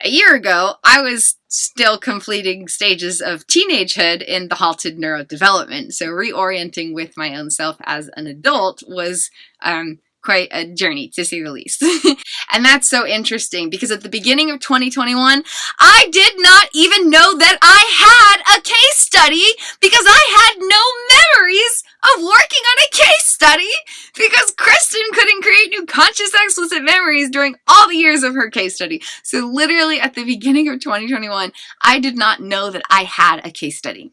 A year ago, I was still completing stages of teenagehood in the halted neurodevelopment, so reorienting with my own self as an adult was quite a journey, to say the least. And that's so interesting because at the beginning of 2021, I did not even know that I had a case study because I had no memories of working on a case study because Kristen couldn't create new conscious explicit memories during all the years of her case study. So literally at the beginning of 2021, I did not know that I had a case study.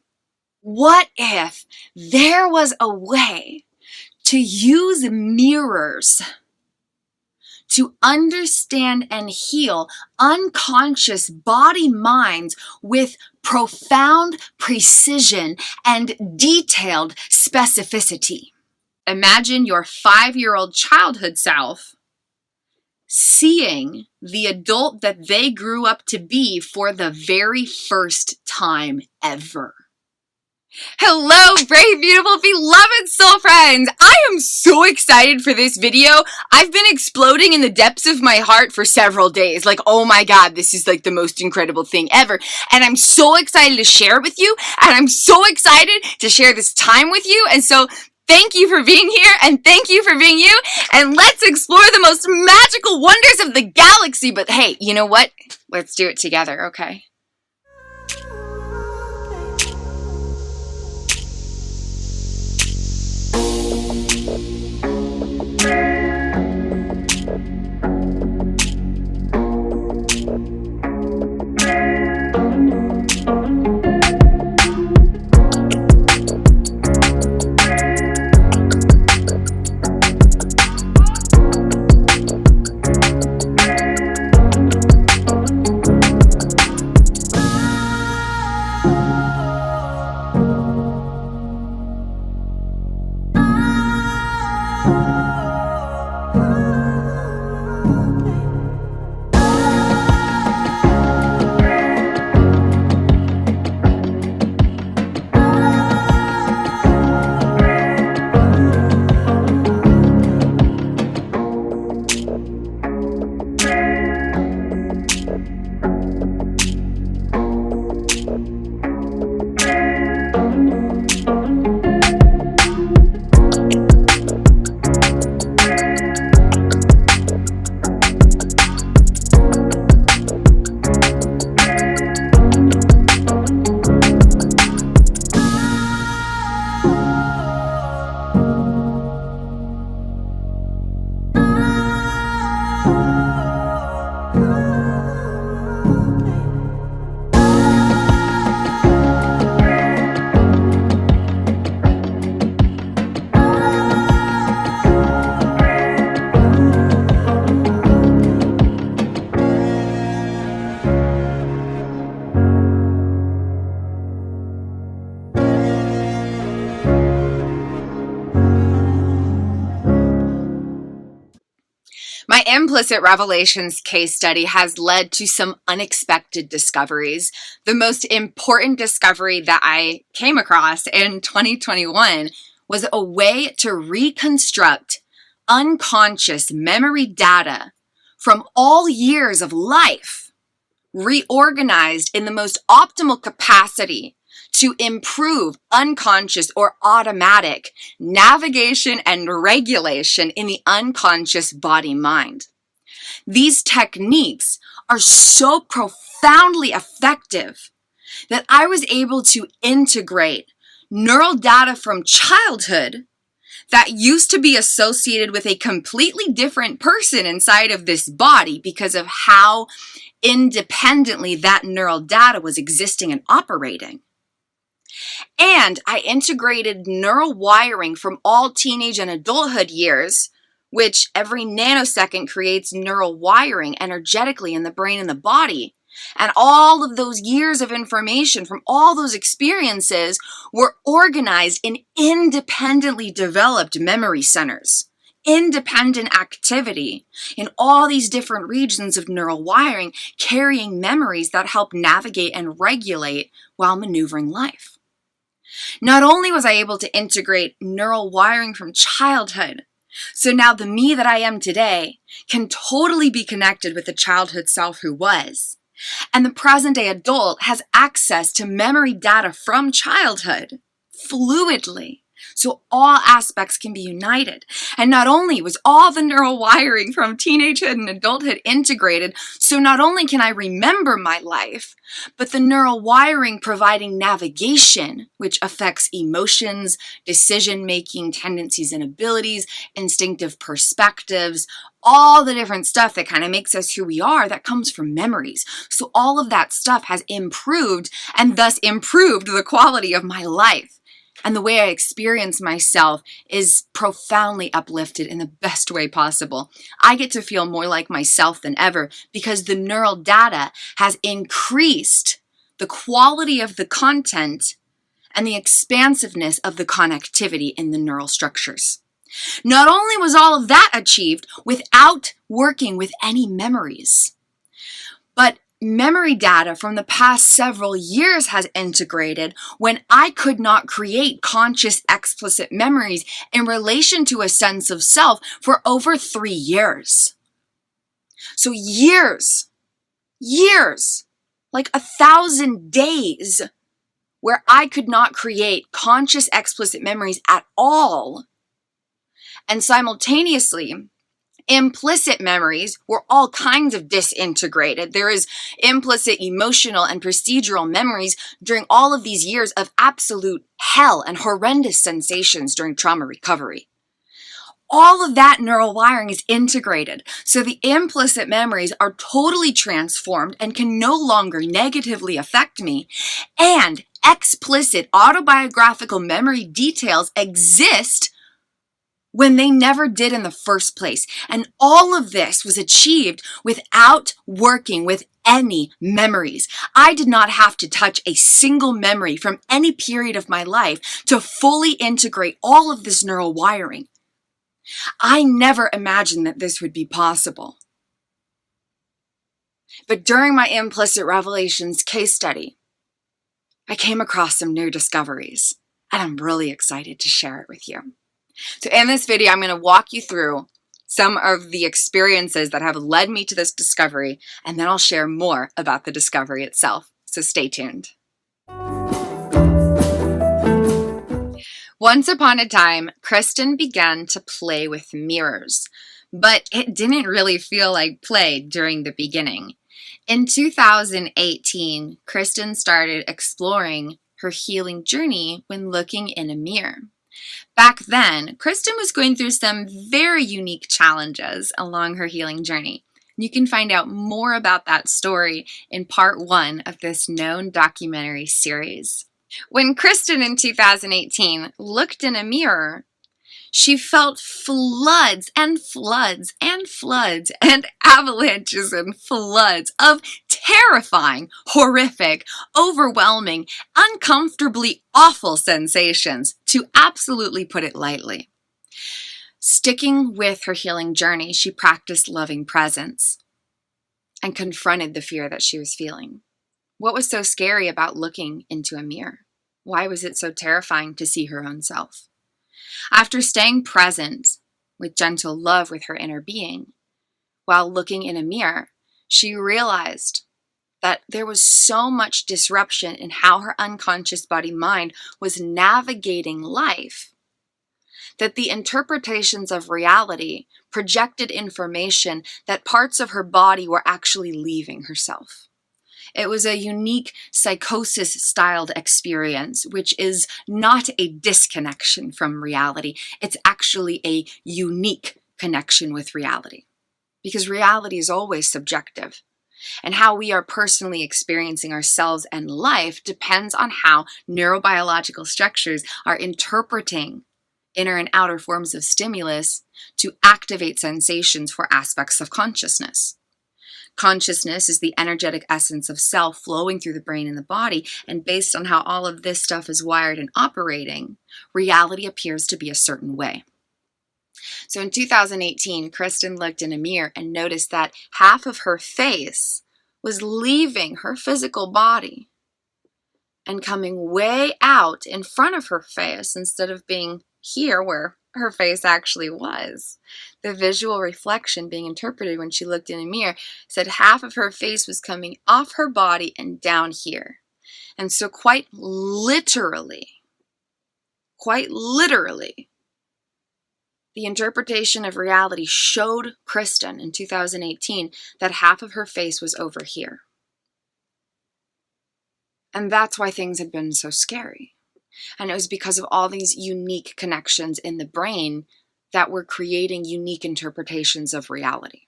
What if there was a way to use mirrors to understand and heal unconscious body minds with profound precision and detailed specificity? Imagine your 5-year-old childhood self seeing the adult that they grew up to be for the very first time ever. Hello, brave, beautiful, beloved soul friends! I am so excited for this video. I've been exploding in the depths of my heart for several days. Like, oh my god, this is like the most incredible thing ever. And I'm so excited to share it with you, and I'm so excited to share this time with you. And so thank you for being here, and thank you for being you, and let's explore the most magical wonders of the galaxy. But hey, you know what? Let's do it together, okay? My implicit revelations case study has led to some unexpected discoveries. The most important discovery that I came across in 2021 was a way to reconstruct unconscious memory data from all years of life, reorganized in the most optimal capacity to improve unconscious or automatic navigation and regulation in the unconscious body-mind. These techniques are so profoundly effective that I was able to integrate neural data from childhood that used to be associated with a completely different person inside of this body because of how independently that neural data was existing and operating. And I integrated neural wiring from all teenage and adulthood years, which every nanosecond creates neural wiring energetically in the brain and the body. And all of those years of information from all those experiences were organized in independently developed memory centers, independent activity in all these different regions of neural wiring, carrying memories that help navigate and regulate while maneuvering life. Not only was I able to integrate neural wiring from childhood, So now the me that I am today can totally be connected with the childhood self who was. And the present day adult has access to memory data from childhood fluidly. So all aspects can be united. And not only was all the neural wiring from teenagehood and adulthood integrated, so not only can I remember my life, but the neural wiring providing navigation, which affects emotions, decision-making, tendencies and abilities, instinctive perspectives, all the different stuff that kind of makes us who we are, that comes from memories. So all of that stuff has improved and thus improved the quality of my life. And the way I experience myself is profoundly uplifted in the best way possible. I get to feel more like myself than ever because the neural data has increased the quality of the content and the expansiveness of the connectivity in the neural structures. Not only was all of that achieved without working with any memories, but memory data from the past several years has integrated when I could not create conscious, explicit memories in relation to a sense of self for over 3 years. So years, like 1,000 days where I could not create conscious, explicit memories at all. And simultaneously, implicit memories were all kinds of disintegrated. There is implicit emotional and procedural memories during all of these years of absolute hell and horrendous sensations during trauma recovery. All of that neural wiring is integrated, so the implicit memories are totally transformed and can no longer negatively affect me, and explicit autobiographical memory details exist when they never did in the first place. And all of this was achieved without working with any memories. I did not have to touch a single memory from any period of my life to fully integrate all of this neural wiring. I never imagined that this would be possible. But during my implicit revelations case study, I came across some new discoveries, and I'm really excited to share it with you. So in this video, I'm going to walk you through some of the experiences that have led me to this discovery, and then I'll share more about the discovery itself. So stay tuned. Once upon a time, Kristen began to play with mirrors, but it didn't really feel like play during the beginning. In 2018, Kristen started exploring her healing journey when looking in a mirror. Back then, Kristen was going through some very unique challenges along her healing journey. You can find out more about that story in part 1 of this known documentary series. When Kristen in 2018 looked in a mirror, she felt floods and floods and floods and avalanches and floods of terrifying, horrific, overwhelming, uncomfortably awful sensations, to absolutely put it lightly. Sticking with her healing journey, she practiced loving presence and confronted the fear that she was feeling. What was so scary about looking into a mirror? Why was it so terrifying to see her own self? After staying present with gentle love with her inner being, while looking in a mirror, she realized that there was so much disruption in how her unconscious body-mind was navigating life, that the interpretations of reality projected information that parts of her body were actually leaving herself. It was a unique psychosis-styled experience, which is not a disconnection from reality. It's actually a unique connection with reality, because reality is always subjective. And how we are personally experiencing ourselves and life depends on how neurobiological structures are interpreting inner and outer forms of stimulus to activate sensations for aspects of consciousness. Consciousness is the energetic essence of self flowing through the brain and the body, and based on how all of this stuff is wired and operating, reality appears to be a certain way. So in 2018, Kristen looked in a mirror and noticed that half of her face was leaving her physical body and coming way out in front of her face instead of being here where her face actually was. The visual reflection being interpreted when she looked in a mirror said half of her face was coming off her body and down here. And so quite literally, the interpretation of reality showed Kristen in 2018 that half of her face was over here. And that's why things had been so scary. And it was because of all these unique connections in the brain that were creating unique interpretations of reality.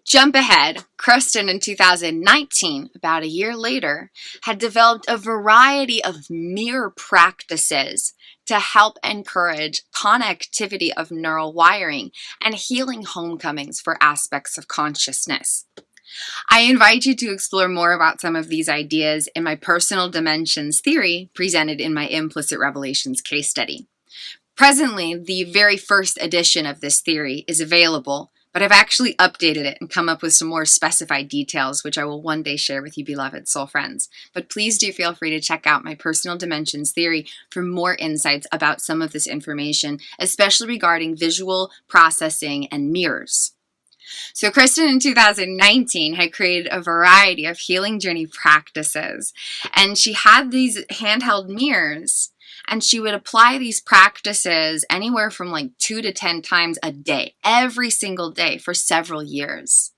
Jump ahead, Kristen in 2019, about a year later, had developed a variety of mirror practices to help encourage connectivity of neural wiring and healing homecomings for aspects of consciousness. I invite you to explore more about some of these ideas in my personal dimensions theory presented in my implicit revelations case study. Presently, the very first edition of this theory is available, but I've actually updated it and come up with some more specified details, which I will one day share with you, beloved soul friends. But please do feel free to check out my personal dimensions theory for more insights about some of this information, especially regarding visual processing and mirrors. So Kristen in 2019 had created a variety of healing journey practices, and she had these handheld mirrors, and she would apply these practices anywhere from like 2 to 10 times a day, every single day for several years.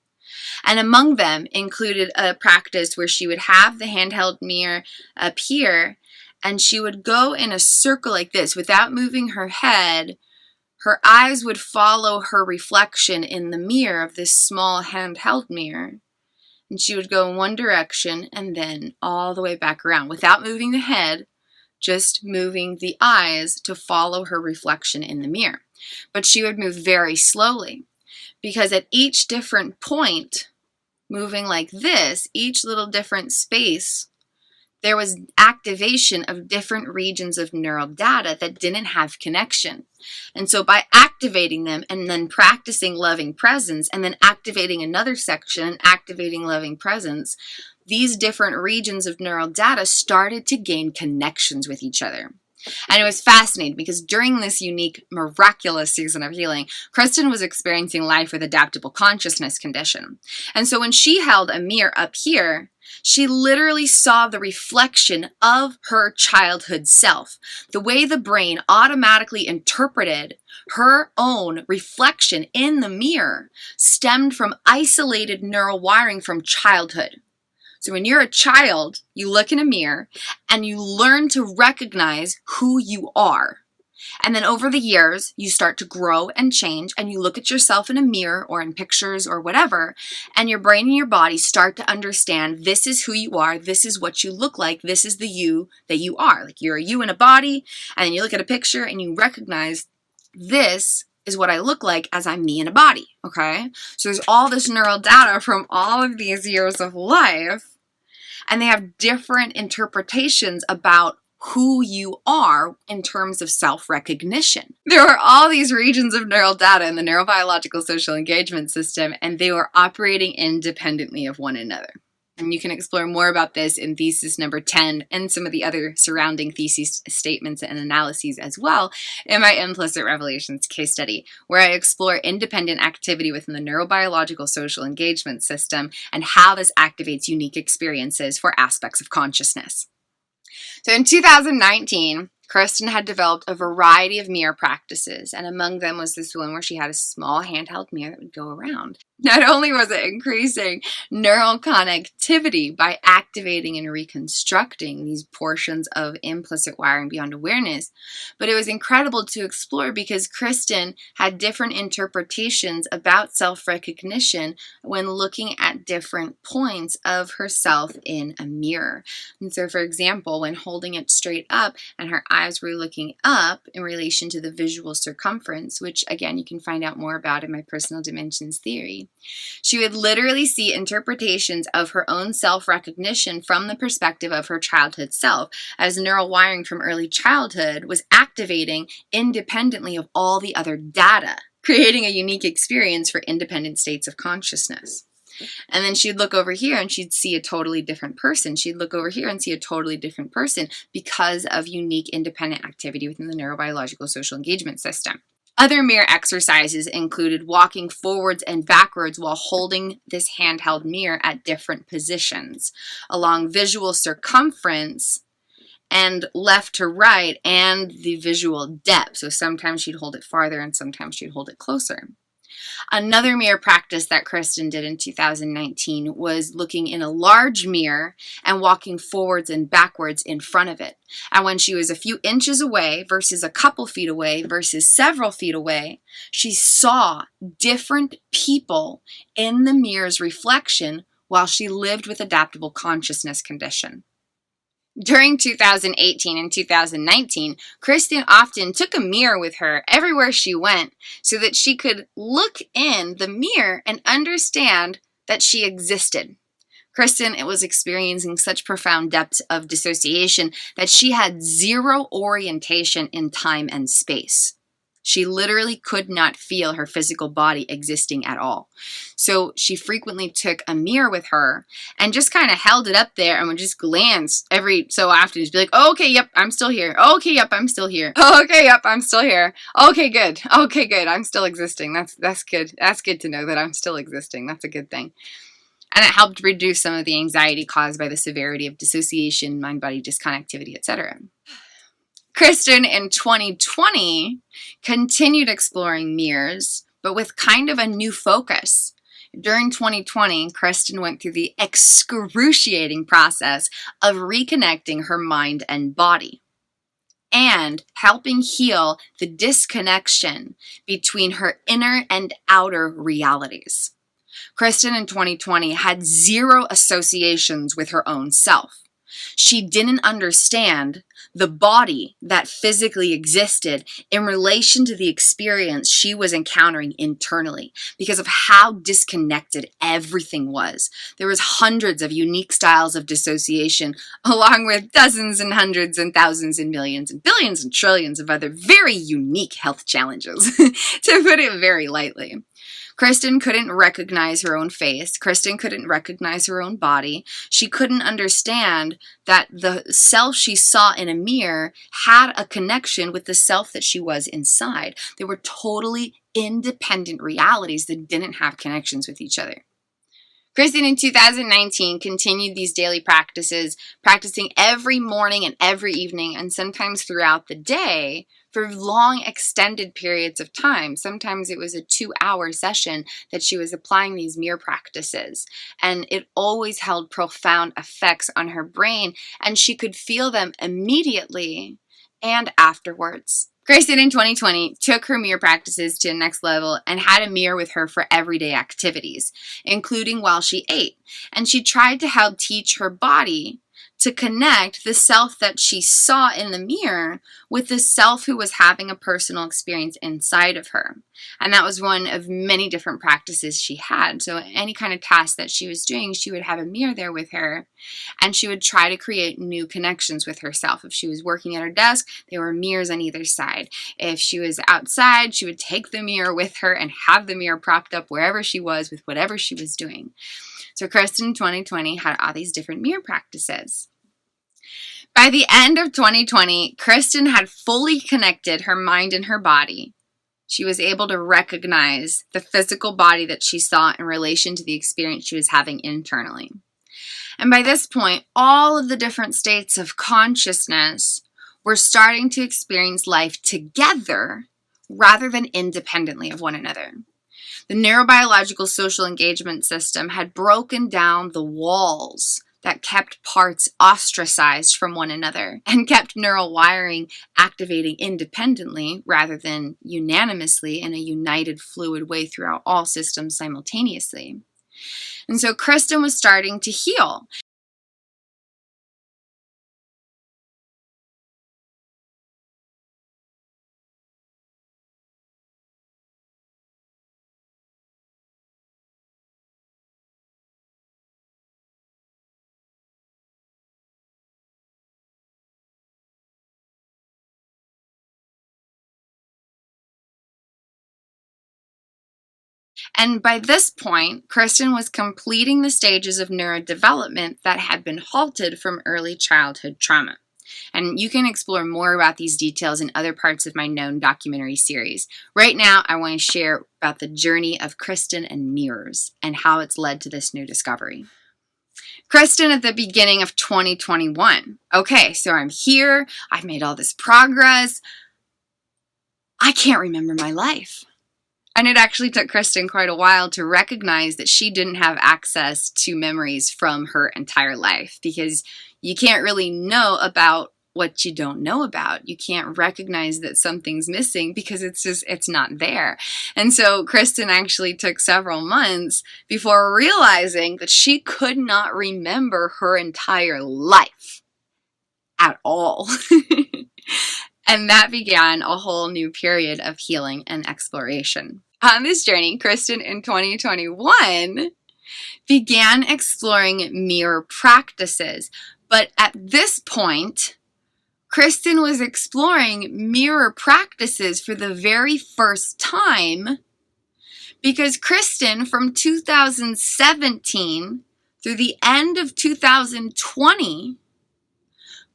And among them included a practice where she would have the handheld mirror up here, and she would go in a circle like this without moving her head. Her eyes would follow her reflection in the mirror of this small handheld mirror. And she would go in one direction and then all the way back around without moving the head, just moving the eyes to follow her reflection in the mirror. But she would move very slowly because at each different point, moving like this, each little different space, there was activation of different regions of neural data that didn't have connection. And so by activating them and then practicing loving presence and then activating another section and activating loving presence, these different regions of neural data started to gain connections with each other. And it was fascinating because during this unique, miraculous season of healing, Kristen was experiencing life with adaptable consciousness condition. And so when she held a mirror up here, she literally saw the reflection of her childhood self. The way the brain automatically interpreted her own reflection in the mirror stemmed from isolated neural wiring from childhood. So when you're a child, you look in a mirror and you learn to recognize who you are. And then over the years, you start to grow and change, and you look at yourself in a mirror or in pictures or whatever, and your brain and your body start to understand this is who you are, this is what you look like, this is the you that you are. Like you're a you in a body, and then you look at a picture and you recognize this is what I look like as I'm me in a body, okay? So there's all this neural data from all of these years of life, and they have different interpretations about who you are in terms of self-recognition. There were all these regions of neural data in the neurobiological social engagement system, and they were operating independently of one another. And you can explore more about this in thesis number 10 and some of the other surrounding thesis statements and analyses as well in my implicit revelations case study, where I explore independent activity within the neurobiological social engagement system and how this activates unique experiences for aspects of consciousness. So in 2019, Kristen had developed a variety of mirror practices, and among them was this one where she had a small handheld mirror that would go around. Not only was it increasing neural connectivity by activating and reconstructing these portions of implicit wiring beyond awareness, but it was incredible to explore because Kristen had different interpretations about self-recognition when looking at different points of herself in a mirror. And so, for example, when holding it straight up and her eyes were looking up in relation to the visual circumference, which again you can find out more about in my personal dimensions theory, she would literally see interpretations of her own self-recognition from the perspective of her childhood self, as neural wiring from early childhood was activating independently of all the other data, creating a unique experience for independent states of consciousness. And then she'd look over here and she'd see a totally different person. She'd look over here and see a totally different person because of unique independent activity within the neurobiological social engagement system. Other mirror exercises included walking forwards and backwards while holding this handheld mirror at different positions along visual circumference and left to right and the visual depth. So sometimes she'd hold it farther and sometimes she'd hold it closer. Another mirror practice that Kristin did in 2019 was looking in a large mirror and walking forwards and backwards in front of it. And when she was a few inches away versus a couple feet away versus several feet away, she saw different people in the mirror's reflection while she lived with adaptable consciousness condition. During 2018 and 2019, Kristin often took a mirror with her everywhere she went so that she could look in the mirror and understand that she existed. Kristin was experiencing such profound depths of dissociation that she had zero orientation in time and space. She literally could not feel her physical body existing at all. So she frequently took a mirror with her and just kind of held it up there and would just glance every so often. Just be like, oh, okay, yep, I'm still here. Oh, okay, yep, I'm still here. Oh, okay, yep, I'm still here. Okay, good. Okay, good. I'm still existing. That's good. That's good to know that I'm still existing. That's a good thing. And it helped reduce some of the anxiety caused by the severity of dissociation, mind-body disconnectivity, etc. Kristin in 2020 continued exploring mirrors, but with kind of a new focus. During 2020, Kristin went through the excruciating process of reconnecting her mind and body and helping heal the disconnection between her inner and outer realities. Kristin in 2020 had zero associations with her own self. She didn't understand the body that physically existed in relation to the experience she was encountering internally because of how disconnected everything was. There was hundreds of unique styles of dissociation, along with dozens and hundreds and thousands and millions and billions and trillions of other very unique health challenges, to put it very lightly. Kristin couldn't recognize her own face. Kristin couldn't recognize her own body. She couldn't understand that the self she saw in a mirror had a connection with the self that she was inside. They were totally independent realities that didn't have connections with each other. Kristin in 2019 continued these daily practices, practicing every morning and every evening and sometimes throughout the day for long extended periods of time. Sometimes it was a 2-hour session that she was applying these mirror practices, and it always held profound effects on her brain, and she could feel them immediately and afterwards. Kristin in 2020 took her mirror practices to the next level and had a mirror with her for everyday activities, including while she ate. And she tried to help teach her body to connect the self that she saw in the mirror with the self who was having a personal experience inside of her. And that was one of many different practices she had. So any kind of task that she was doing, she would have a mirror there with her, and she would try to create new connections with herself. If she was working at her desk, there were mirrors on either side. If she was outside, she would take the mirror with her and have the mirror propped up wherever she was with whatever she was doing. So Kristin in 2020 had all these different mirror practices. By the end of 2020, Kristin had fully connected her mind and her body. She was able to recognize the physical body that she saw in relation to the experience she was having internally. And by this point, all of the different states of consciousness were starting to experience life together rather than independently of one another. The neurobiological social engagement system had broken down the walls that kept parts ostracized from one another and kept neural wiring activating independently rather than unanimously in a united fluid way throughout all systems simultaneously. And so Kristin was starting to heal. And by this point, Kristen was completing the stages of neurodevelopment that had been halted from early childhood trauma. And you can explore more about these details in other parts of my known documentary series. Right now, I want to share about the journey of Kristen and mirrors and how it's led to this new discovery. Kristen at the beginning of 2021. Okay, so I'm here. I've made all this progress. I can't remember my life. And it actually took Kristen quite a while to recognize that she didn't have access to memories from her entire life, because you can't really know about what you don't know about. You can't recognize that something's missing because it's not there. And so Kristen actually took several months before realizing that she could not remember her entire life at all. And that began a whole new period of healing and exploration. On this journey, Kristen in 2021 began exploring mirror practices. But at this point, Kristen was exploring mirror practices for the very first time, because Kristen, from 2017 through the end of 2020,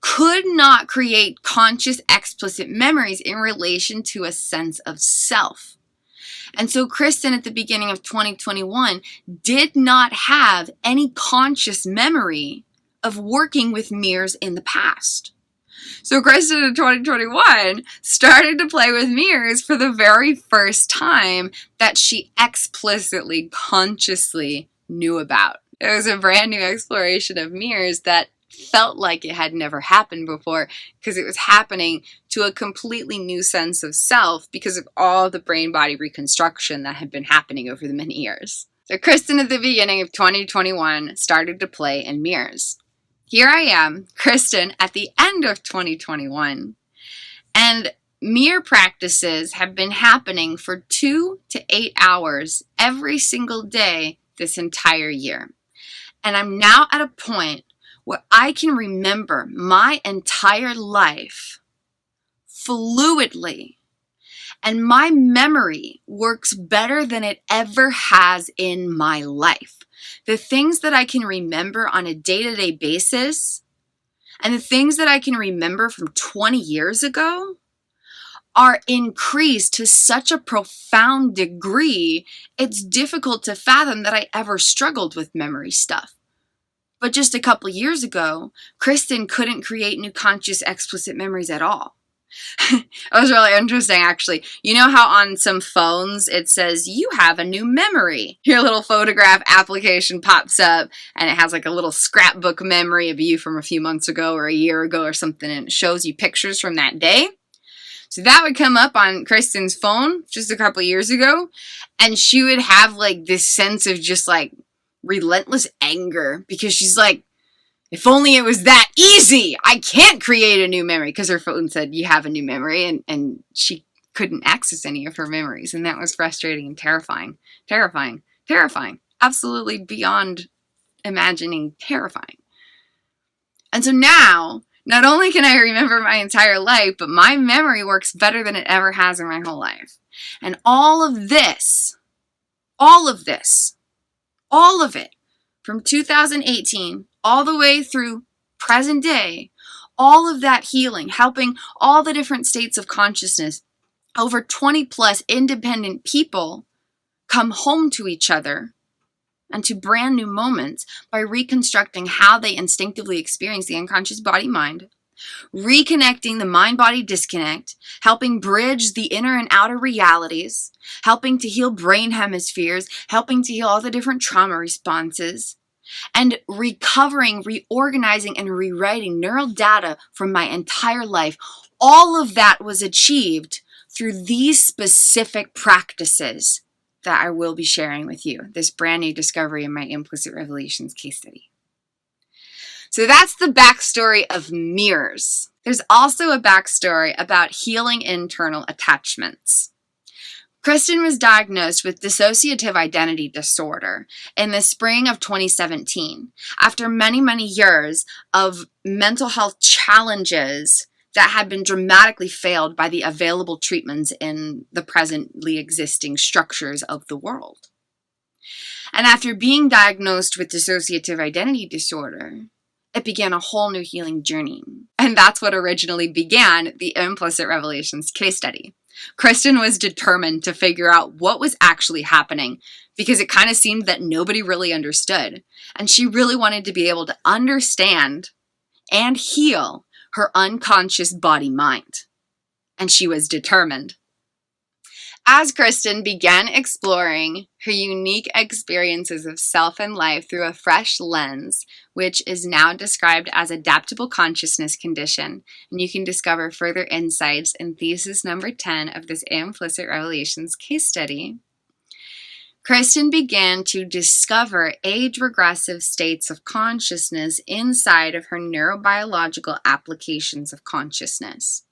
could not create conscious, explicit memories in relation to a sense of self. And so Kristen at the beginning of 2021 did not have any conscious memory of working with mirrors in the past. So Kristen in 2021 started to play with mirrors for the very first time that she explicitly, consciously knew about. It was a brand new exploration of mirrors that felt like it had never happened before, because it was happening to a completely new sense of self because of all the brain-body reconstruction that had been happening over the many years. So Kristen at the beginning of 2021 started to play in mirrors. Here I am, Kristen, at the end of 2021, and mirror practices have been happening for 2 to 8 hours every single day this entire year. And I'm now at a point where I can remember my entire life fluidly, and my memory works better than it ever has in my life. The things that I can remember on a day-to-day basis and the things that I can remember from 20 years ago are increased to such a profound degree, it's difficult to fathom that I ever struggled with memory stuff. But just a couple years ago, Kristen couldn't create new conscious explicit memories at all. It was really interesting, actually. You know how on some phones it says, you have a new memory? Your little photograph application pops up and it has like a little scrapbook memory of you from a few months ago or a year ago or something, and it shows you pictures from that day. So that would come up on Kristen's phone just a couple years ago, and she would have like this sense of just like relentless anger, because she's like, if only it was that easy. I can't create a new memory, because her phone said you have a new memory, and she couldn't access any of her memories, and that was frustrating and terrifying. Absolutely beyond imagining terrifying. And so now, not only can I remember my entire life, but my memory works better than it ever has in my whole life. And all of it, from 2018 all the way through present day, all of that healing, helping all the different states of consciousness, over 20 plus independent people come home to each other and to brand new moments by reconstructing how they instinctively experience the unconscious body-mind, reconnecting the mind-body disconnect, helping bridge the inner and outer realities, helping to heal brain hemispheres, helping to heal all the different trauma responses, and recovering, reorganizing, and rewriting neural data from my entire life. All of that was achieved through these specific practices that I will be sharing with you, this brand new discovery in my Implicit Revelations case study. So that's the backstory of mirrors. There's also a backstory about healing internal attachments. Kristen was diagnosed with dissociative identity disorder in the spring of 2017, after many, many years of mental health challenges that had been dramatically failed by the available treatments in the presently existing structures of the world. And after being diagnosed with dissociative identity disorder, it began a whole new healing journey. And that's what originally began the Implicit Revelations case study. Kristen was determined to figure out what was actually happening because it kind of seemed that nobody really understood. And she really wanted to be able to understand and heal her unconscious body-mind. And she was determined. As Kristen began exploring her unique experiences of self and life through a fresh lens, which is now described as adaptable consciousness condition, and you can discover further insights in thesis number 10 of this Implicit Revelations case study, Kristen began to discover age-regressive states of consciousness inside of her neurobiological applications of consciousness.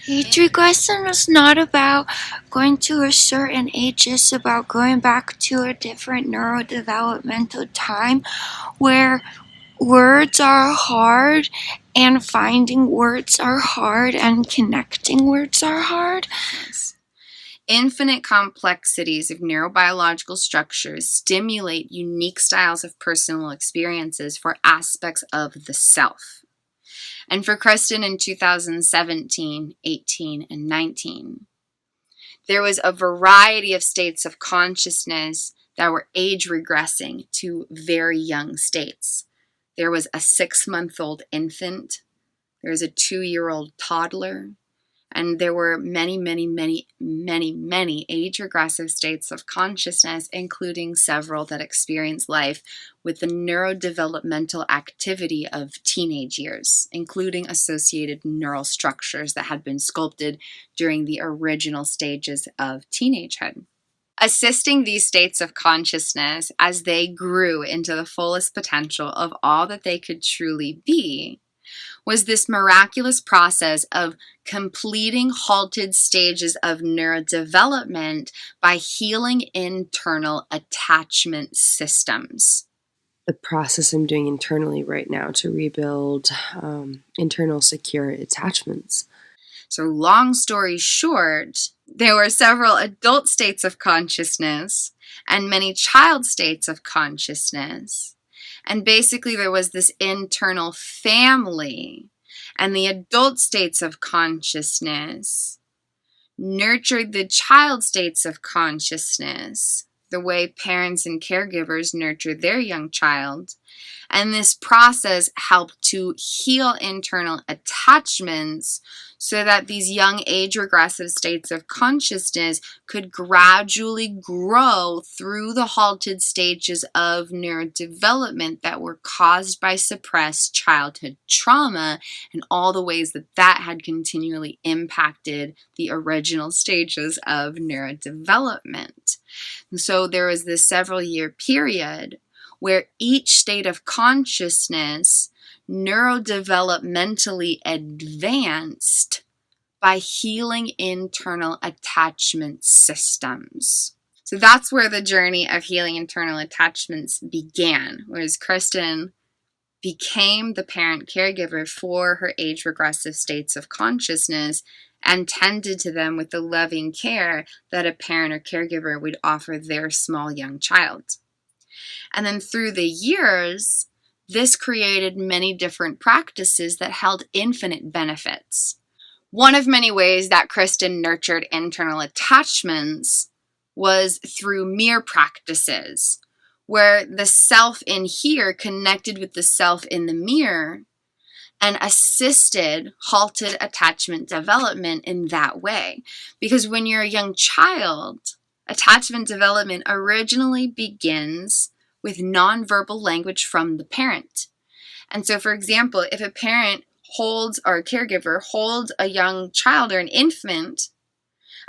Age regression is not about going to a certain age, it's about going back to a different neurodevelopmental time where words are hard and finding words are hard and connecting words are hard. Yes. Infinite complexities of neurobiological structures stimulate unique styles of personal experiences for aspects of the self. And for Kristen in 2017, 18, and 19, there was a variety of states of consciousness that were age regressing to very young states. There was a 6-month-old infant, there was a 2-year-old toddler, and there were many, many, many, many, many age-regressive states of consciousness, including several that experience life with the neurodevelopmental activity of teenage years, including associated neural structures that had been sculpted during the original stages of teenagehood. Assisting these states of consciousness as they grew into the fullest potential of all that they could truly be was this miraculous process of completing halted stages of neurodevelopment by healing internal attachment systems. The process I'm doing internally right now to rebuild internal secure attachments. So long story short, there were several adult states of consciousness and many child states of consciousness. And basically there was this internal family, and the adult states of consciousness nurtured the child states of consciousness, the way parents and caregivers nurture their young child. And this process helped to heal internal attachments so that these young age-regressive states of consciousness could gradually grow through the halted stages of neurodevelopment that were caused by suppressed childhood trauma and all the ways that that had continually impacted the original stages of neurodevelopment. And so there was this several-year period where each state of consciousness neurodevelopmentally advanced by healing internal attachment systems. So that's where the journey of healing internal attachments began, whereas Kristen became the parent caregiver for her age-regressive states of consciousness and tended to them with the loving care that a parent or caregiver would offer their small young child. And then through the years, this created many different practices that held infinite benefits. One of many ways that Kristen nurtured internal attachments was through mirror practices, where the self in here connected with the self in the mirror and assisted halted attachment development in that way. Because when you're a young child, attachment development originally begins with nonverbal language from the parent. And so, for example, if a parent holds, or a caregiver holds a young child or an infant,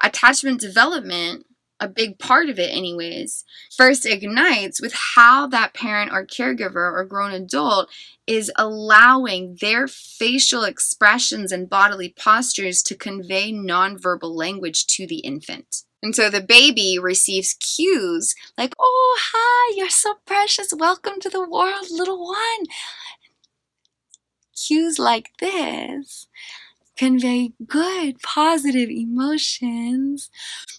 attachment development, a big part of it anyways, first ignites with how that parent or caregiver or grown adult is allowing their facial expressions and bodily postures to convey nonverbal language to the infant. And so the baby receives cues like, "Oh, hi, you're so precious. Welcome to the world, little one." Cues like this convey good, positive emotions.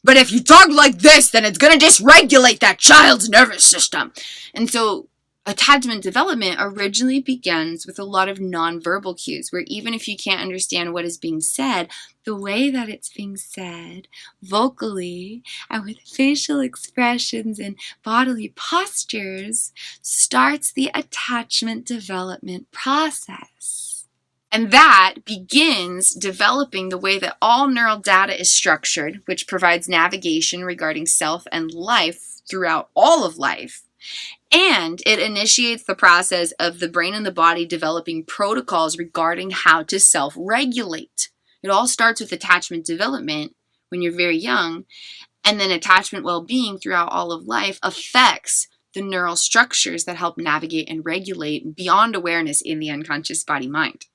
But if you talk like this, then it's going to dysregulate that child's nervous system. And so attachment development originally begins with a lot of nonverbal cues, where even if you can't understand what is being said, the way that it's being said vocally and with facial expressions and bodily postures starts the attachment development process. And that begins developing the way that all neural data is structured, which provides navigation regarding self and life throughout all of life. And it initiates the process of the brain and the body developing protocols regarding how to self-regulate. It all starts with attachment development when you're very young, and then attachment well-being throughout all of life affects the neural structures that help navigate and regulate beyond awareness in the unconscious body-mind.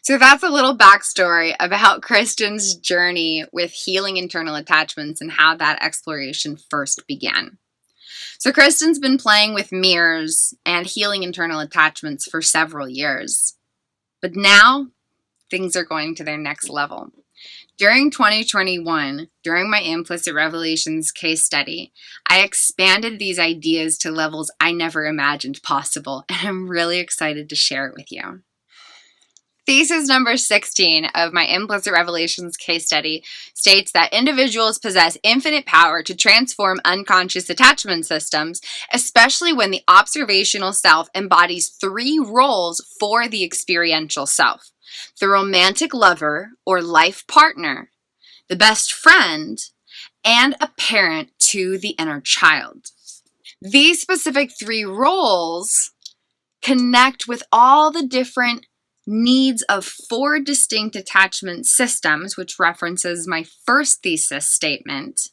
So that's a little backstory about KRISTIN'S journey with healing internal attachments and how that exploration first began. So KRISTIN'S been playing with mirrors and healing internal attachments for several years. But now, things are going to their next level. During 2021, during my Implicit Revelations case study, I expanded these ideas to levels I never imagined possible, and I'm really excited to share it with you. Thesis number 16 of my Implicit Revelations case study states that individuals possess infinite power to transform unconscious attachment systems, especially when the observational self embodies 3 roles for the experiential self: the romantic lover or life partner, the best friend, and a parent to the inner child. These specific 3 roles connect with all the different needs of 4 distinct attachment systems, which references my first thesis statement,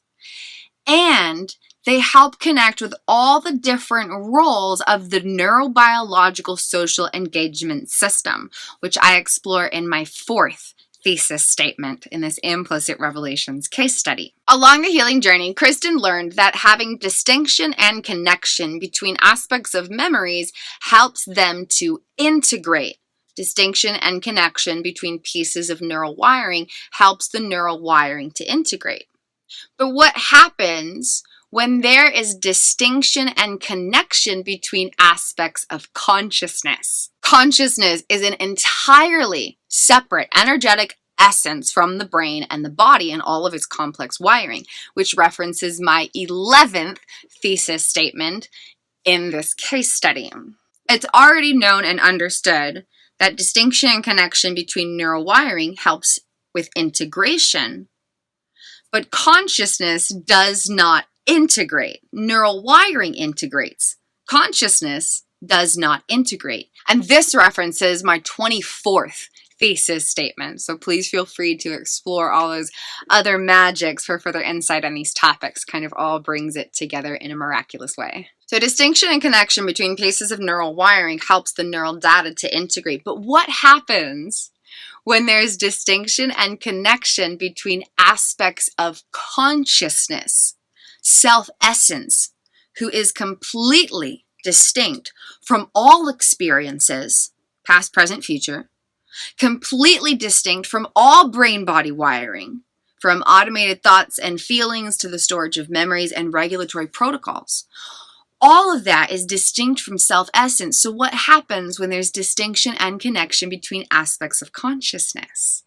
and they help connect with all the different roles of the neurobiological social engagement system, which I explore in my 4th thesis statement in this Implicit Revelations case study. Along the healing journey, KRISTIN learned that having distinction and connection between aspects of memories helps them to integrate. Distinction and connection between pieces of neural wiring helps the neural wiring to integrate. But what happens when there is distinction and connection between aspects of consciousness? Consciousness is an entirely separate energetic essence from the brain and the body and all of its complex wiring, which references my 11th thesis statement in this case study. It's already known and understood that distinction and connection between neural wiring helps with integration, but consciousness does not integrate. Neural wiring integrates. Consciousness does not integrate. And this references my 24th thesis statement, so please feel free to explore all those other magics for further insight on these topics. Kind of all brings it together in a miraculous way. So distinction and connection between pieces of neural wiring helps the neural data to integrate. But what happens when there's distinction and connection between aspects of consciousness, self-essence, who is completely distinct from all experiences, past, present, future, completely distinct from all brain-body wiring, from automated thoughts and feelings to the storage of memories and regulatory protocols? All of that is distinct from self-essence. So what happens when there's distinction and connection between aspects of consciousness?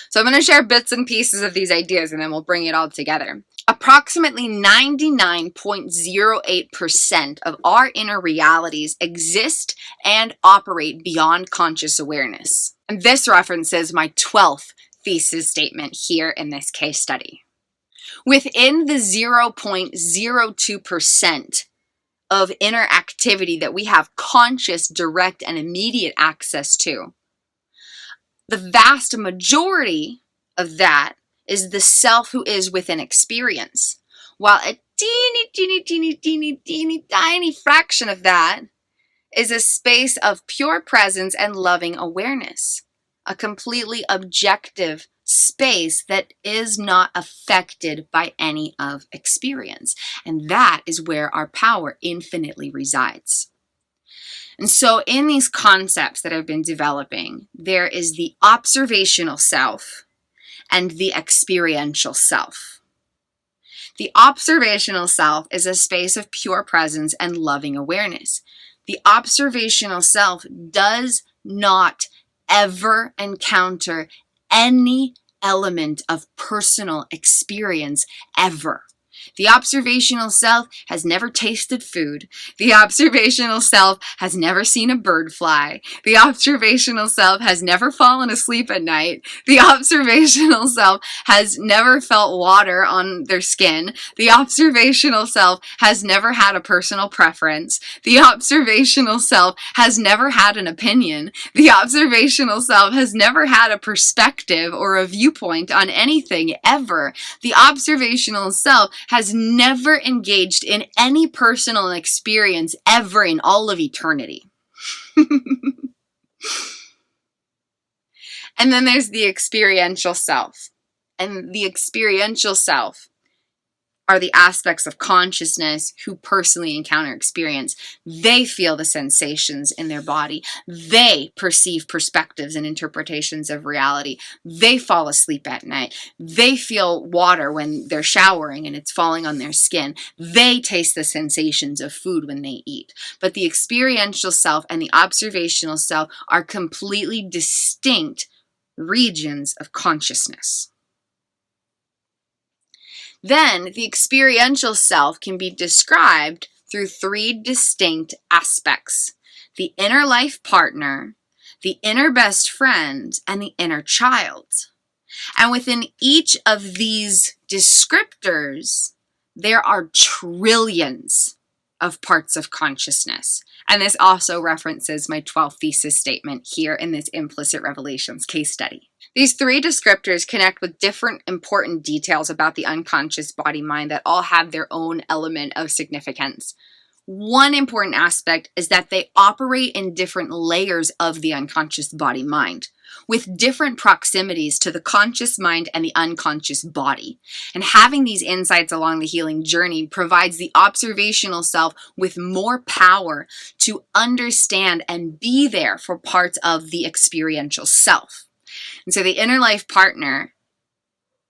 So I'm going to share bits and pieces of these ideas and then we'll bring it all together. Approximately 99.08% of our inner realities exist and operate beyond conscious awareness. And this references my 12th thesis statement here in this case study. Within the 0.02% of inner activity that we have conscious, direct, and immediate access to, the vast majority of that is the self who is within experience, while a teeny tiny fraction of that is a space of pure presence and loving awareness, a completely objective space that is not affected by any of experience. And that is where our power infinitely resides. And so in these concepts that I've been developing, there is the observational self and the experiential self. The observational self is a space of pure presence and loving awareness. The observational self does not ever encounter any element of personal experience ever. The observational self has never tasted food. The observational self has never seen a bird fly. The observational self has never fallen asleep at night. The observational self has never felt water on their skin. The observational self has never had a personal preference. The observational self has never had an opinion. The observational self has never had a perspective or a viewpoint on anything ever. The observational self has never engaged in any personal experience ever in all of eternity. And then there's the experiential self. And the experiential self are the aspects of consciousness who personally encounter experience. They feel the sensations in their body. They perceive perspectives and interpretations of reality. They fall asleep at night. They feel water when they're showering and it's falling on their skin. They taste the sensations of food when they eat. But the experiential self and the observational self are completely distinct regions of consciousness. Then the experiential self can be described through three distinct aspects: the inner life partner, the inner best friend, and the inner child. And within each of these descriptors, there are trillions of parts of consciousness. And this also references my 12th thesis statement here in this implicit revelations case study. These three descriptors connect with different important details about the unconscious body-mind that all have their own element of significance. One important aspect is that they operate in different layers of the unconscious body-mind, with different proximities to the conscious mind and the unconscious body. And having these insights along the healing journey provides the observational self with more power to understand and be there for parts of the experiential self. And so the inner life partner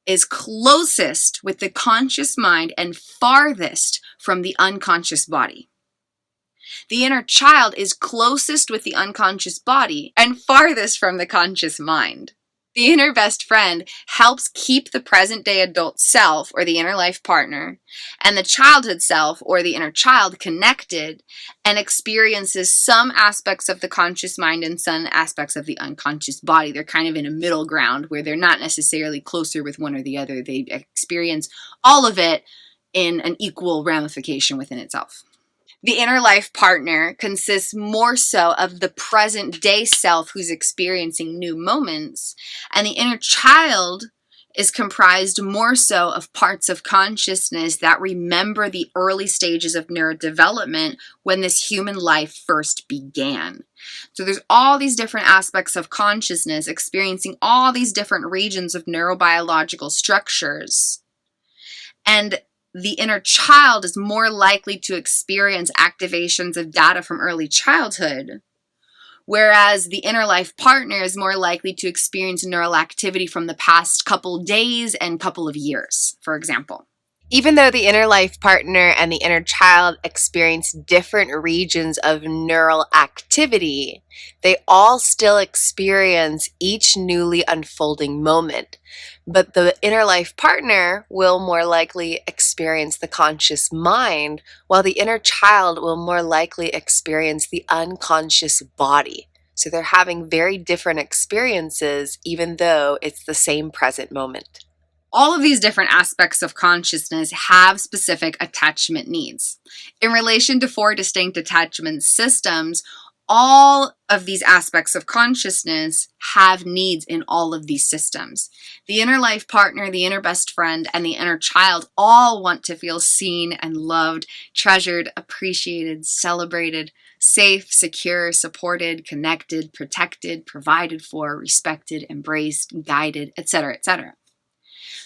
is closest with the conscious mind and farthest from the unconscious body. The inner child is closest with the unconscious body and farthest from the conscious mind. The inner best friend helps keep the present day adult self, or the inner life partner, and the childhood self, or the inner child, connected and experiences some aspects of the conscious mind and some aspects of the unconscious body. They're kind of in a middle ground where they're not necessarily closer with one or the other. They experience all of it in an equal ramification within itself. The inner life partner consists more so of the present day self who's experiencing new moments, and the inner child is comprised more so of parts of consciousness that remember the early stages of neurodevelopment when this human life first began. So there's all these different aspects of consciousness experiencing all these different regions of neurobiological structures. And the inner child is more likely to experience activations of data from early childhood, whereas the inner life partner is more likely to experience neural activity from the past couple days and couple of years, for example. Even though the inner life partner and the inner child experience different regions of neural activity, they all still experience each newly unfolding moment. But the inner life partner will more likely experience the conscious mind, while the inner child will more likely experience the unconscious body. So they're having very different experiences, even though it's the same present moment. All of these different aspects of consciousness have specific attachment needs. In relation to 4 distinct attachment systems, all of these aspects of consciousness have needs in all of these systems. The inner life partner, the inner best friend, and the inner child all want to feel seen and loved, treasured, appreciated, celebrated, safe, secure, supported, connected, protected, provided for, respected, embraced, guided, etc., etc.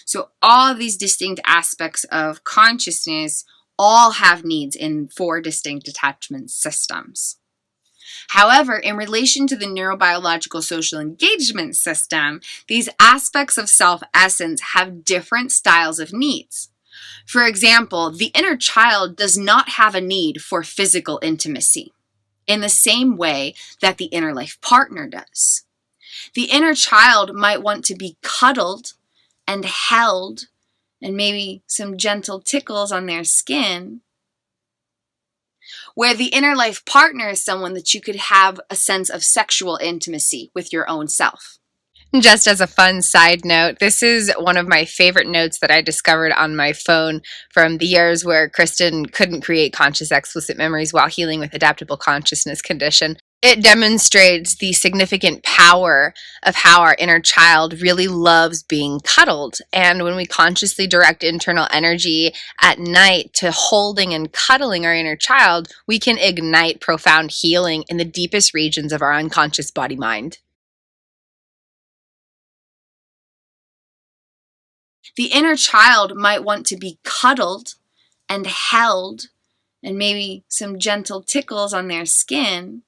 So all of these distinct aspects of consciousness all have needs in 4 distinct attachment systems. However, in relation to the neurobiological social engagement system, these aspects of self-essence have different styles of needs. For example, the inner child does not have a need for physical intimacy in the same way that the inner life partner does. The inner child might want to be cuddled and held and maybe some gentle tickles on their skin, where the inner life partner is someone that you could have a sense of sexual intimacy with your own self. Just as a fun side note, this is one of my favorite notes that I discovered on my phone from the years where Kristen couldn't create conscious explicit memories while healing with adaptable consciousness condition. It demonstrates the significant power of how our inner child really loves being cuddled. And when we consciously direct internal energy at night to holding and cuddling our inner child, we can ignite profound healing in the deepest regions of our unconscious body-mind. The inner child might want to be cuddled and held and maybe some gentle tickles on their skin,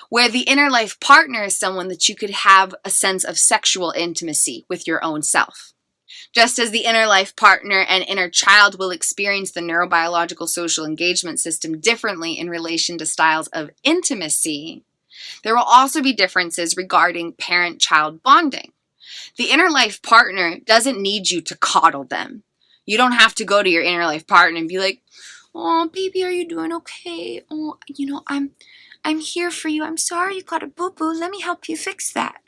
where the inner life partner is someone that you could have a sense of sexual intimacy with your own self. Just as the inner life partner and inner child will experience the neurobiological social engagement system differently in relation to styles of intimacy, there will also be differences regarding parent-child bonding. The inner life partner doesn't need you to coddle them. You don't have to go to your inner life partner and be like, "Oh, baby, are you doing okay? Oh, I'm here for you. I'm sorry you got a boo-boo. Let me help you fix that."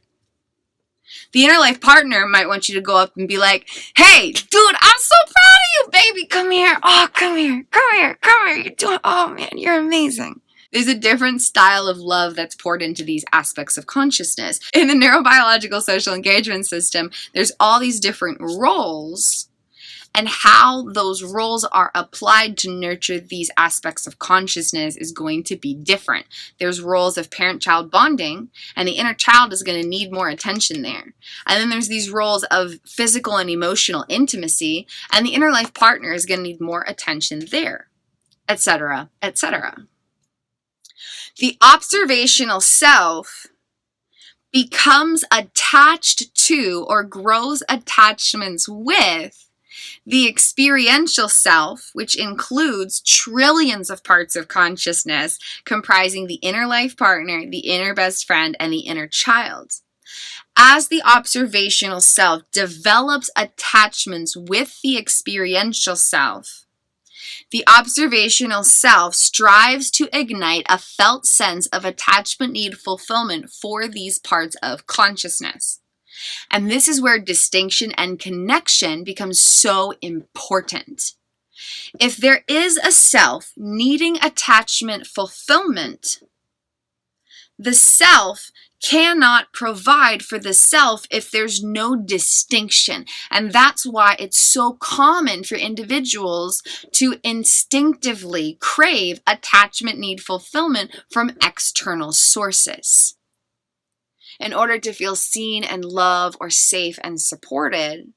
The inner life partner might want you to go up and be like, "Hey, dude, I'm so proud of you, baby. Come here. Oh, come here. Come here. Come here. You're doing, oh man, you're amazing." There's a different style of love that's poured into these aspects of consciousness. In the neurobiological social engagement system, there's all these different roles, and how those roles are applied to nurture these aspects of consciousness is going to be different. There's roles of parent-child bonding, and the inner child is going to need more attention there. And then there's these roles of physical and emotional intimacy, and the inner life partner is going to need more attention there, etc., etc. The observational self becomes attached to or grows attachments with the experiential self, which includes trillions of parts of consciousness comprising the inner life partner, the inner best friend, and the inner child. As the observational self develops attachments with the experiential self, the observational self strives to ignite a felt sense of attachment need fulfillment for these parts of consciousness. And this is where distinction and connection becomes so important. If there is a self needing attachment fulfillment, the self cannot provide for the self if there's no distinction. And that's why it's so common for individuals to instinctively crave attachment need fulfillment from external sources. In order to feel seen and loved or safe and supported,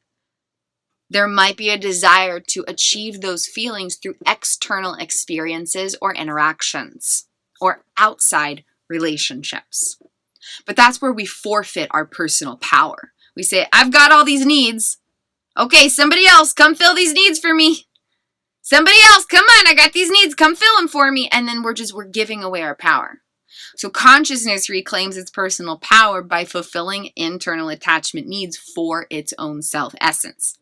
there might be a desire to achieve those feelings through external experiences or interactions or outside relationships. But that's where we forfeit our personal power. We say, "I've got all these needs. Okay, somebody else, come fill these needs for me. Somebody else, come on, I got these needs, come fill them for me." And then we're giving away our power. So consciousness reclaims its personal power by fulfilling internal attachment needs for its own self-essence.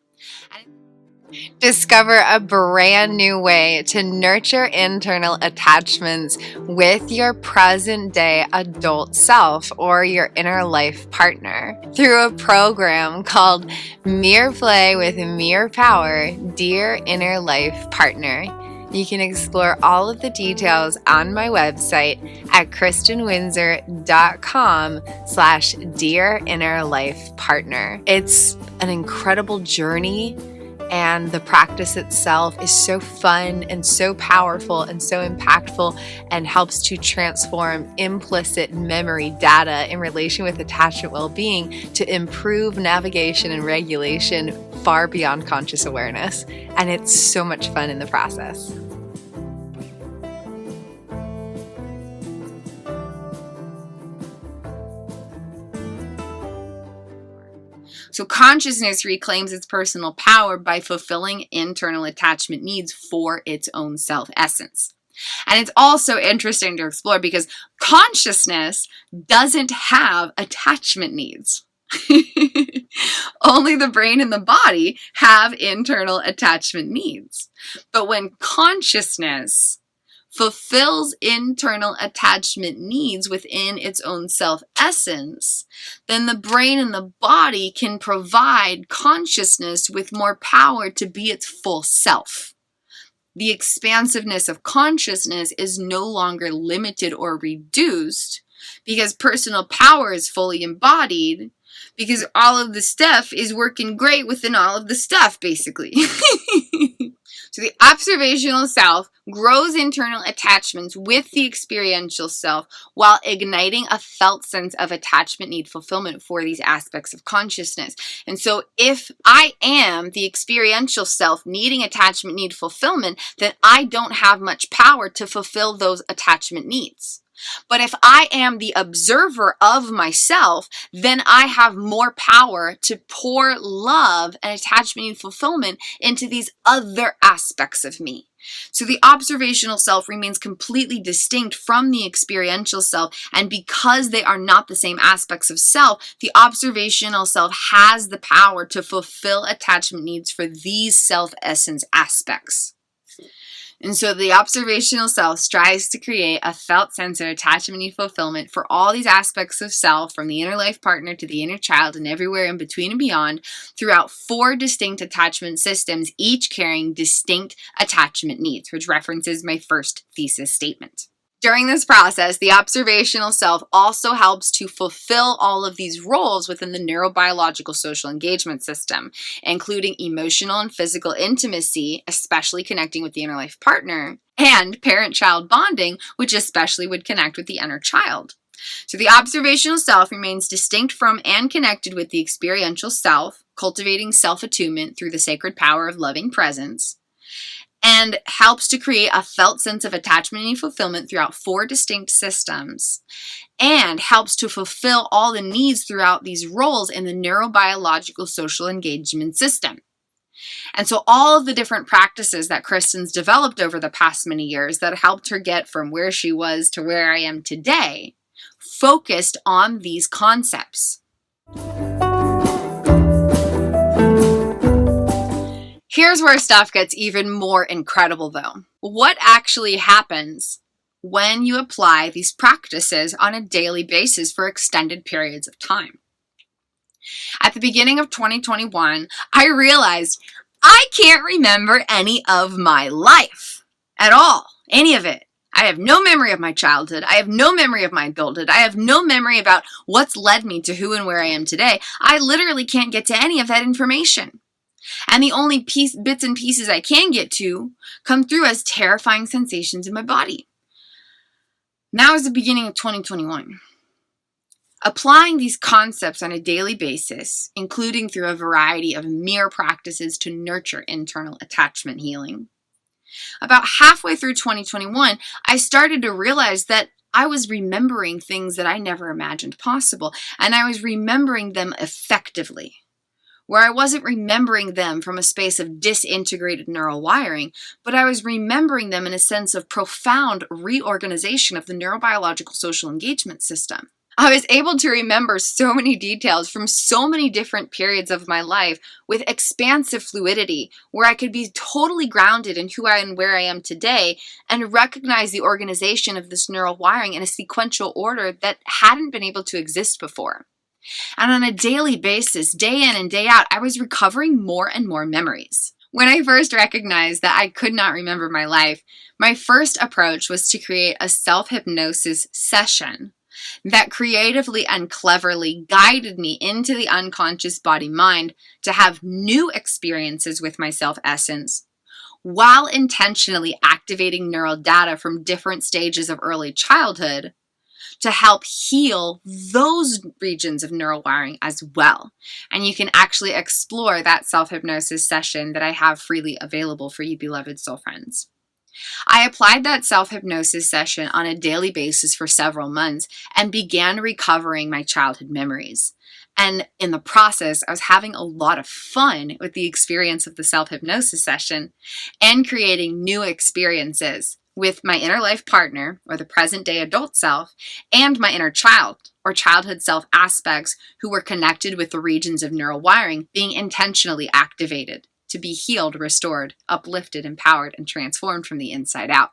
Discover a brand new way to nurture internal attachments with your present day adult self or your inner life partner through a program called Mirror Play with Mirror Power, Dear Inner Life Partner. You can explore all of the details on my website at KristenWindsor.com/Dear Inner Life Partner. It's an incredible journey, and the practice itself is so fun and so powerful and so impactful and helps to transform implicit memory data in relation with attachment well-being to improve navigation and regulation far beyond conscious awareness. And it's so much fun in the process. So consciousness reclaims its personal power by fulfilling internal attachment needs for its own self-essence. And it's also interesting to explore because consciousness doesn't have attachment needs. Only the brain and the body have internal attachment needs. But when consciousness fulfills internal attachment needs within its own self-essence, then the brain and the body can provide consciousness with more power to be its full self. The expansiveness of consciousness is no longer limited or reduced because personal power is fully embodied, because all of the stuff is working great within all of the stuff, basically. So the observational self grows internal attachments with the experiential self while igniting a felt sense of attachment need fulfillment for these aspects of consciousness. And so if I am the experiential self needing attachment need fulfillment, then I don't have much power to fulfill those attachment needs. But if I am the observer of myself, then I have more power to pour love and attachment and fulfillment into these other aspects of me. So the observational self remains completely distinct from the experiential self, and because they are not the same aspects of self, the observational self has the power to fulfill attachment needs for these self-essence aspects. And so the observational self strives to create a felt sense of attachment and fulfillment for all these aspects of self, from the inner life partner to the inner child and everywhere in between and beyond, throughout 4 distinct attachment systems, each carrying distinct attachment needs, which references my first thesis statement. During this process, the observational self also helps to fulfill all of these roles within the neurobiological social engagement system, including emotional and physical intimacy, especially connecting with the inner life partner, and parent-child bonding, which especially would connect with the inner child. So the observational self remains distinct from and connected with the experiential self, cultivating self-attunement through the sacred power of loving presence, and helps to create a felt sense of attachment and fulfillment throughout 4 distinct systems, and helps to fulfill all the needs throughout these roles in the neurobiological social engagement system. And so all of the different practices that KRISTIN'S developed over the past many years that helped her get from where she was to where I am today focused on these concepts. Here's where stuff gets even more incredible, though. What actually happens when you apply these practices on a daily basis for extended periods of time? At the beginning of 2021, I realized I can't remember any of my life at all, any of it. I have no memory of my childhood. I have no memory of my adulthood. I have no memory about what's led me to who and where I am today. I literally can't get to any of that information. And the only bits and pieces I can get to come through as terrifying sensations in my body. Now is the beginning of 2021. Applying these concepts on a daily basis, including through a variety of mirror practices to nurture internal attachment healing. About halfway through 2021, I started to realize that I was remembering things that I never imagined possible, and I was remembering them effectively, where I wasn't remembering them from a space of disintegrated neural wiring, but I was remembering them in a sense of profound reorganization of the neurobiological social engagement system. I was able to remember so many details from so many different periods of my life with expansive fluidity, where I could be totally grounded in who I and where I am today and recognize the organization of this neural wiring in a sequential order that hadn't been able to exist before. And on a daily basis, day in and day out, I was recovering more and more memories. When I first recognized that I could not remember my life, my first approach was to create a self-hypnosis session that creatively and cleverly guided me into the unconscious body-mind to have new experiences with my self-essence, while intentionally activating neural data from different stages of early childhood to help heal those regions of neural wiring as well. And you can actually explore that self-hypnosis session that I have freely available for you beloved soul friends. I applied that self-hypnosis session on a daily basis for several months and began recovering my childhood memories. And in the process, I was having a lot of fun with the experience of the self-hypnosis session and creating new experiences with my inner life partner, or the present day adult self, and my inner child, or childhood self aspects who were connected with the regions of neural wiring being intentionally activated to be healed, restored, uplifted, empowered, and transformed from the inside out.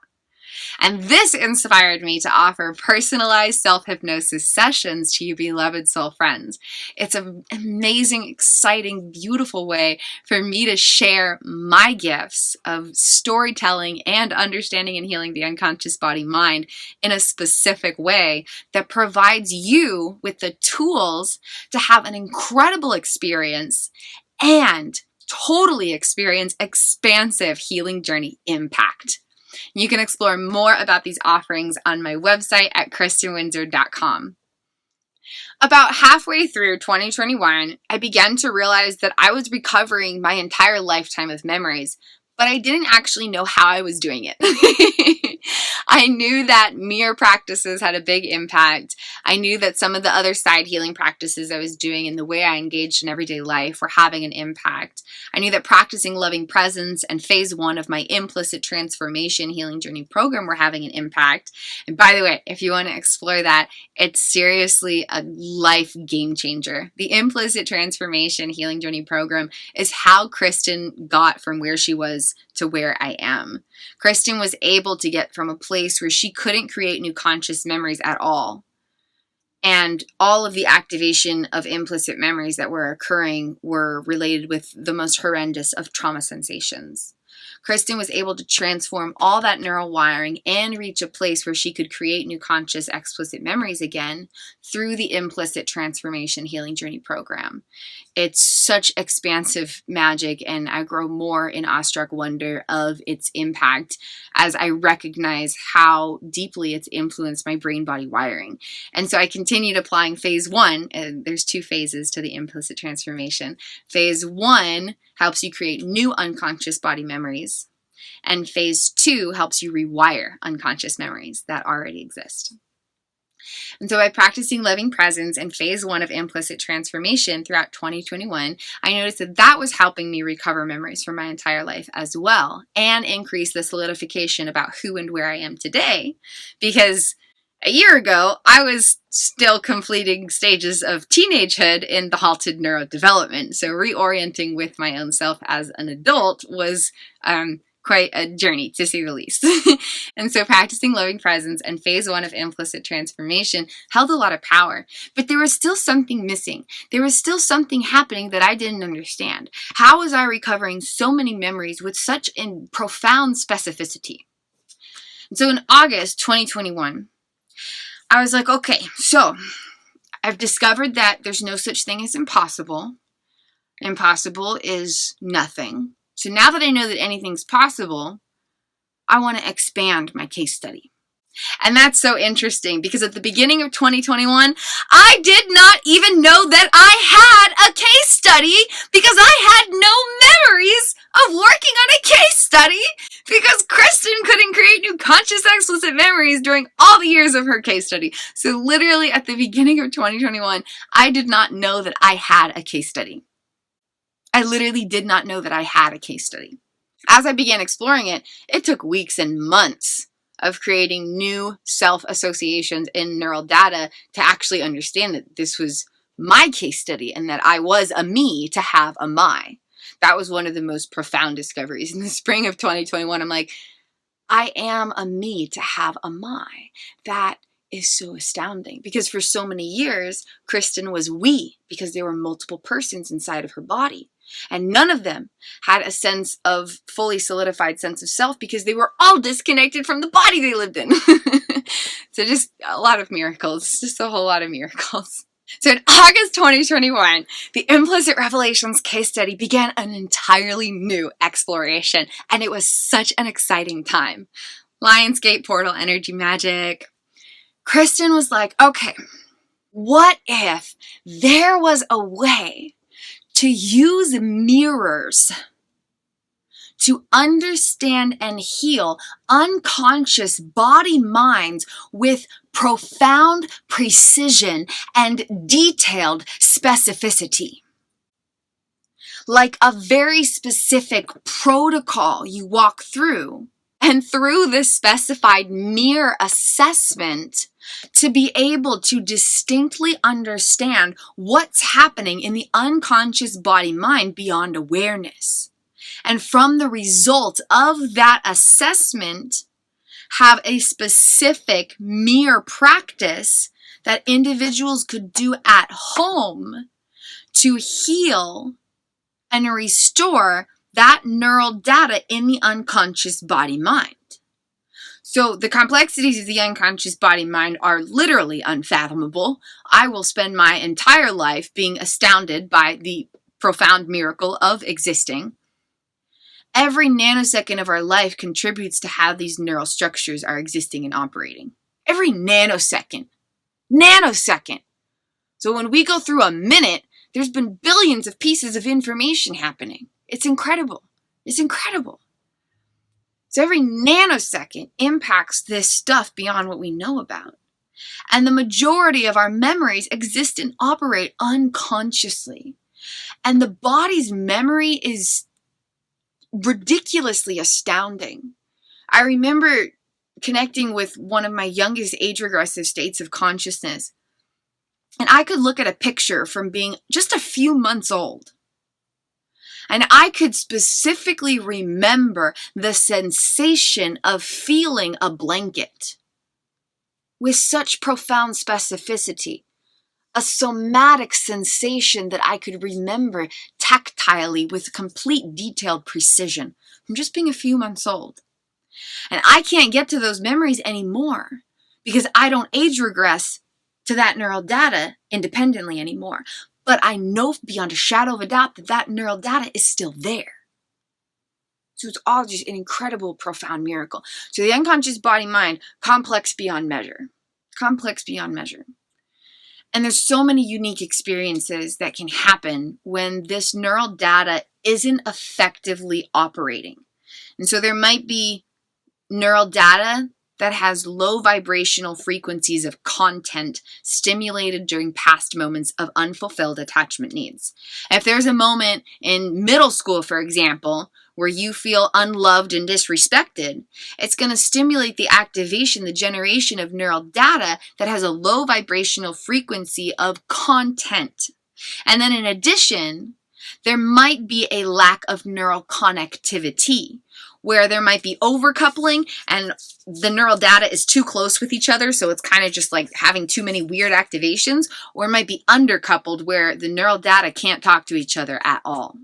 And this inspired me to offer personalized self-hypnosis sessions to you beloved soul friends. It's an amazing, exciting, beautiful way for me to share my gifts of storytelling and understanding and healing the unconscious body mind in a specific way that provides you with the tools to have an incredible experience and totally experience expansive healing journey impact. You can explore more about these offerings on my website at KRISTIN'S.com. About halfway through 2021, I began to realize that I was recovering my entire lifetime of memories, but I didn't actually know how I was doing it. I knew that mirror practices had a big impact. I knew that some of the other side healing practices I was doing and the way I engaged in everyday life were having an impact. I knew that practicing loving presence and phase 1 of my implicit transformation healing journey program were having an impact. And by the way, if you want to explore that, it's seriously a life game changer. The implicit transformation healing journey program is how Kristen got from where she was to where I am. Kristen was able to get from a place where she couldn't create new conscious memories at all. And all of the activation of implicit memories that were occurring were related with the most horrendous of trauma sensations. Kristen was able to transform all that neural wiring and reach a place where she could create new conscious explicit memories again through the implicit transformation healing journey program. It's such expansive magic, and I grow more in awestruck wonder of its impact as I recognize how deeply it's influenced my brain-body wiring. And so I continued applying phase 1, and there's 2 phases to the implicit transformation. Phase 1 helps you create new unconscious body memories, and phase 2 helps you rewire unconscious memories that already exist. And so by practicing loving presence in phase 1 of implicit transformation throughout 2021, I noticed that that was helping me recover memories from my entire life as well, and increase the solidification about who and where I am today. Because a year ago, I was still completing stages of teenagehood in the halted neurodevelopment. So reorienting with my own self as an adult was quite a journey, to say the least. And so practicing loving presence and phase 1 of implicit transformation held a lot of power, but there was still something missing. There was still something happening that I didn't understand. How was I recovering so many memories with such profound specificity? And so in August 2021, I was like, okay, so I've discovered that there's no such thing as impossible. Impossible is nothing. So now that I know that anything's possible, I want to expand my case study. And that's so interesting because at the beginning of 2021, I did not even know that I had a case study because I had no memories of working on a case study because Kristen couldn't create new conscious explicit memories during all the years of her case study. So literally at the beginning of 2021, I did not know that I had a case study. I literally did not know that I had a case study. As I began exploring it, it took weeks and months of creating new self-associations in neural data to actually understand that this was my case study and that I was a me to have a my. That was one of the most profound discoveries. In the spring of 2021, I'm like, I am a me to have a my. That is so astounding because for so many years, Kristen was we because there were multiple persons inside of her body. And none of them had a sense of fully solidified sense of self because they were all disconnected from the body they lived in. So just a lot of miracles, just a whole lot of miracles. So in August 2021, the Implicit Revelations case study began an entirely new exploration, and it was such an exciting time. Lionsgate portal energy magic. Kristen was like, okay, what if there was a way to use mirrors to understand and heal unconscious body minds with profound precision and detailed specificity. Like a very specific protocol you walk through, and through this specified mirror assessment, to be able to distinctly understand what's happening in the unconscious body mind beyond awareness. And from the result of that assessment, have a specific mirror practice that individuals could do at home to heal and restore that neural data in the unconscious body mind. So the complexities of the unconscious body mind are literally unfathomable. I will spend my entire life being astounded by the profound miracle of existing. Every nanosecond of our life contributes to how these neural structures are existing and operating. Every nanosecond. Nanosecond. So when we go through a minute, there's been billions of pieces of information happening. It's incredible. It's incredible. So every nanosecond impacts this stuff beyond what we know about. And the majority of our memories exist and operate unconsciously. And the body's memory is ridiculously astounding. I remember connecting with one of my youngest age regressive states of consciousness, and I could look at a picture from being just a few months old, and I could specifically remember the sensation of feeling a blanket with such profound specificity, a somatic sensation that I could remember tactilely with complete detailed precision from just being a few months old. And I can't get to those memories anymore because I don't age regress to that neural data independently anymore. But I know beyond a shadow of a doubt that that neural data is still there. So it's all just an incredible, profound miracle. So the unconscious body-mind, complex beyond measure. Complex beyond measure. And there's so many unique experiences that can happen when this neural data isn't effectively operating. And so there might be neural data that has low vibrational frequencies of content stimulated during past moments of unfulfilled attachment needs. If there's a moment in middle school, for example, where you feel unloved and disrespected, it's going to stimulate the activation, the generation of neural data that has a low vibrational frequency of content. And then in addition, there might be a lack of neural connectivity, where there might be overcoupling and the neural data is too close with each other, so it's kind of just like having too many weird activations, or it might be undercoupled where the neural data can't talk to each other at all.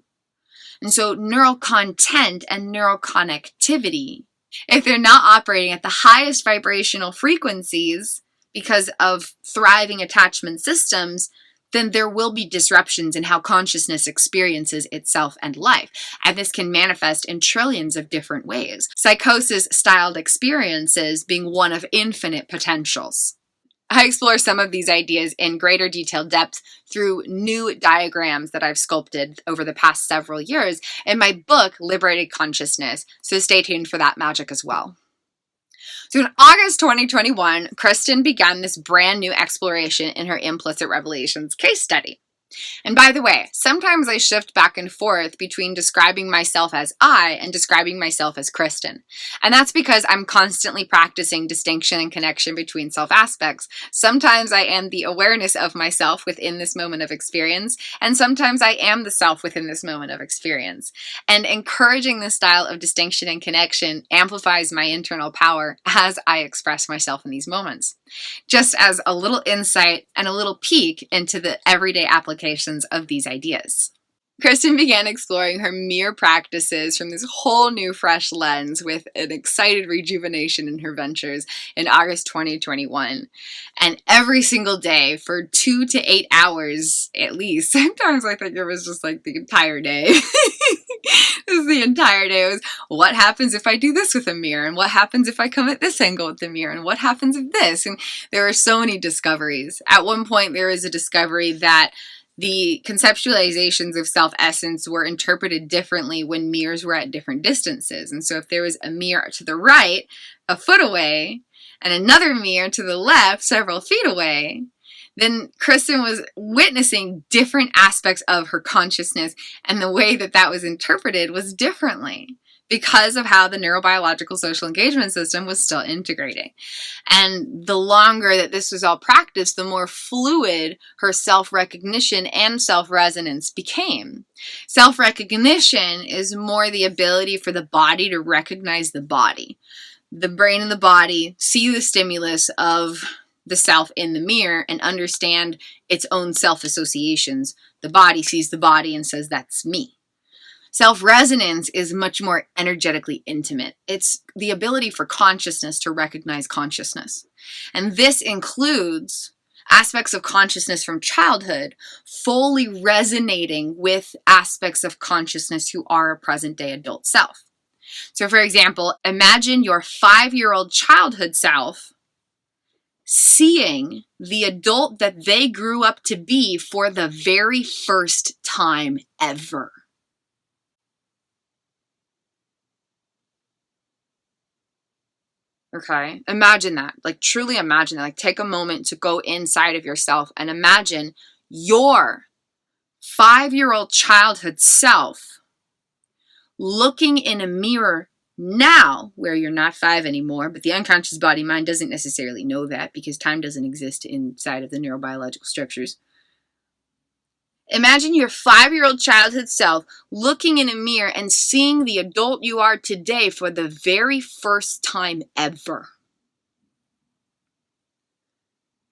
And so neural content and neural connectivity, if they're not operating at the highest vibrational frequencies because of thriving attachment systems, then there will be disruptions in how consciousness experiences itself and life. And this can manifest in trillions of different ways. Psychosis-styled experiences being one of infinite potentials. I explore some of these ideas in greater detailed depth through new diagrams that I've sculpted over the past several years in my book, Liberating Consciousness, so stay tuned for that magic as well. So in August 2021, Kristin began this brand new exploration in her Implicit Revelations case study. And by the way, sometimes I shift back and forth between describing myself as I and describing myself as Kristin. And that's because I'm constantly practicing distinction and connection between self aspects. Sometimes I am the awareness of myself within this moment of experience, and sometimes I am the self within this moment of experience. And encouraging this style of distinction and connection amplifies my internal power as I express myself in these moments. Just as a little insight and a little peek into the everyday applications of these ideas. Kristin began exploring her mirror practices from this whole new fresh lens with an excited rejuvenation in her ventures in August 2021. And every single day for 2 to 8 hours at least, sometimes I think it was just like the entire day. It was the entire day. It was, what happens if I do this with a mirror? And what happens if I come at this angle with the mirror? And what happens if this? And there were so many discoveries. At one point, there was a discovery that The conceptualizations of self-essence were interpreted differently when mirrors were at different distances. And so if there was a mirror to the right, a foot away, and another mirror to the left, several feet away, then Kristen was witnessing different aspects of her consciousness, and the way that that was interpreted was differently because of how the neurobiological social engagement system was still integrating. And the longer that this was all practiced, the more fluid her self-recognition and self-resonance became. Self-recognition is more the ability for the body to recognize the body. The brain and the body see the stimulus of the self in the mirror and understand its own self-associations. The body sees the body and says, that's me. Self-resonance is much more energetically intimate. It's the ability for consciousness to recognize consciousness. And this includes aspects of consciousness from childhood fully resonating with aspects of consciousness who are a present-day adult self. So for example, imagine your 5-year-old childhood self seeing the adult that they grew up to be for the very first time ever. Okay, imagine that. Like, truly imagine that. Like, take a moment to go inside of yourself and imagine your 5-year-old childhood self looking in a mirror now, where you're not 5 anymore, but the unconscious body mind doesn't necessarily know that because time doesn't exist inside of the neurobiological structures. Imagine your 5-year-old childhood self looking in a mirror and seeing the adult you are today for the very first time ever.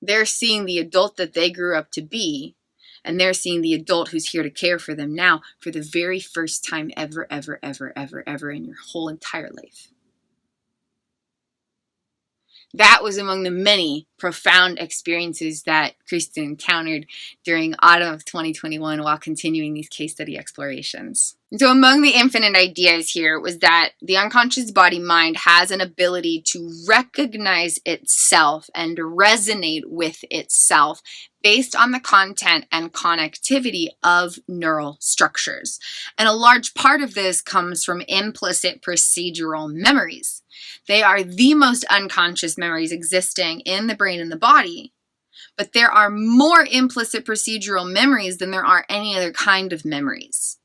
They're seeing the adult that they grew up to be, and they're seeing the adult who's here to care for them now for the very first time ever, ever, ever, ever, ever in your whole entire life. That was among the many profound experiences that Kristen encountered during autumn of 2021 while continuing these case study explorations. And so among the infinite ideas here was that the unconscious body mind has an ability to recognize itself and resonate with itself based on the content and connectivity of neural structures. And a large part of this comes from implicit procedural memories. They are the most unconscious memories existing in the brain and the body, but there are more implicit procedural memories than there are any other kind of memories.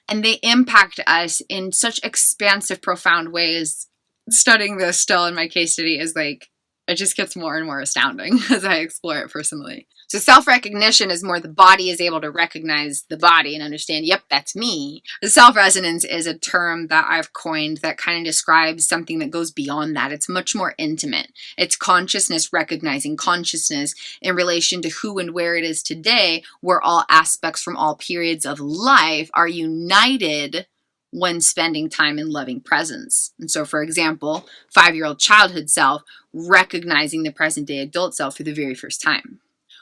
And they impact us in such expansive, profound ways. Studying this still in my case study is like, it just gets more and more astounding as I explore it personally. So self-recognition is more the body is able to recognize the body and understand, yep, that's me. The self-resonance is a term that I've coined that kind of describes something that goes beyond that. It's much more intimate. It's consciousness recognizing consciousness in relation to who and where it is today, where all aspects from all periods of life are united when spending time in loving presence. And so, for example, 5-year-old childhood self recognizing the present-day adult self for the very first time.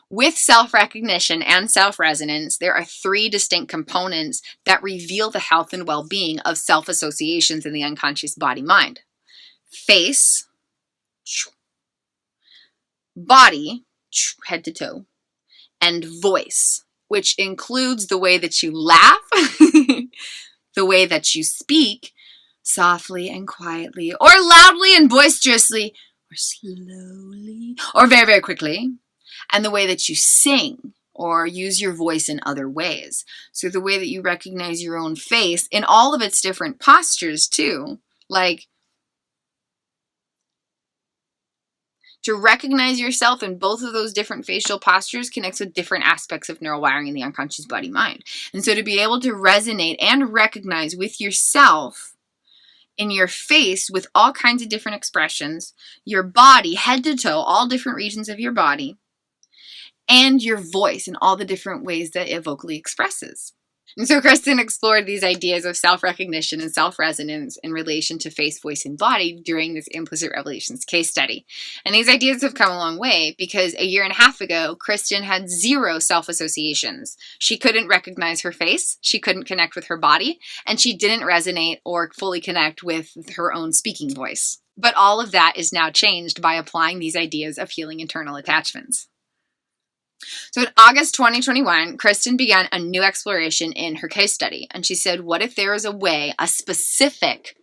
With self-recognition and self-resonance, there are 3 distinct components that reveal the health and well-being of self-associations in the unconscious body-mind. Face, body, head to toe, and voice, which includes the way that you laugh, the way that you speak, softly and quietly, or loudly and boisterously, or slowly, or very, very quickly, and the way that you sing or use your voice in other ways. So the way that you recognize your own face in all of its different postures too, like to recognize yourself in both of those different facial postures connects with different aspects of neural wiring in the unconscious body mind. And so to be able to resonate and recognize with yourself in your face with all kinds of different expressions, your body, head to toe, all different regions of your body, and your voice in all the different ways that it vocally expresses. And so Kristen explored these ideas of self-recognition and self-resonance in relation to face, voice, and body during this implicit revelations case study. And these ideas have come a long way because a year and a half ago, Kristen had 0 self-associations. She couldn't recognize her face, she couldn't connect with her body, and she didn't resonate or fully connect with her own speaking voice. But all of that is now changed by applying these ideas of healing internal attachments. So in August 2021, Kristin began a new exploration in her case study. And she said, what if there was a way, a specific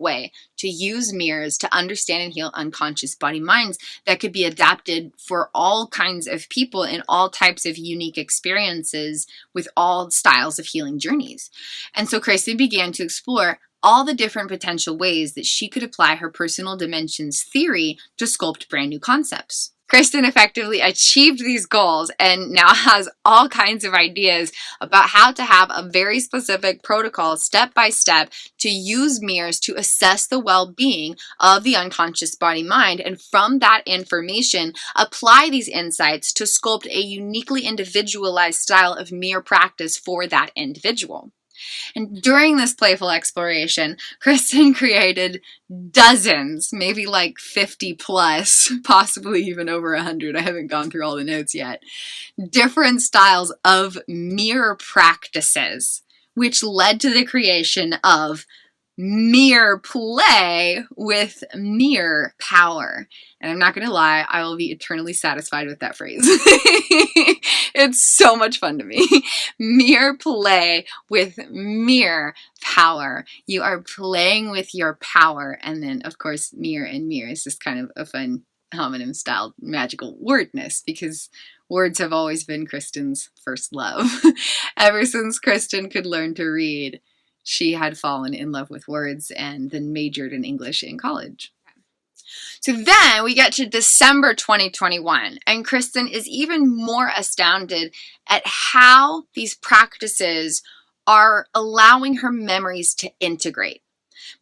way to use mirrors to understand and heal unconscious body minds that could be adapted for all kinds of people in all types of unique experiences with all styles of healing journeys. And so Kristin began to explore all the different potential ways that she could apply her personal dimensions theory to sculpt brand new concepts. Kristin effectively achieved these goals and now has all kinds of ideas about how to have a very specific protocol, step by step, to use mirrors to assess the well-being of the unconscious body-mind, and from that information, apply these insights to sculpt a uniquely individualized style of mirror practice for that individual. And during this playful exploration, Kristin created dozens, maybe like 50 plus, possibly even over 100. I haven't gone through all the notes yet. Different styles of mirror practices, which led to the creation of mirror play with mirror power. And I'm not going to lie, I will be eternally satisfied with that phrase. It's so much fun to me. Mirror play with mirror power. You are playing with your power. And then, of course, mirror and mirror is just kind of a fun homonym style magical wordness, because words have always been Kristin's first love. Ever since Kristin could learn to read, she had fallen in love with words and then majored in English in college. So then we get to December 2021, and Kristin is even more astounded at how these practices are allowing her memories to integrate.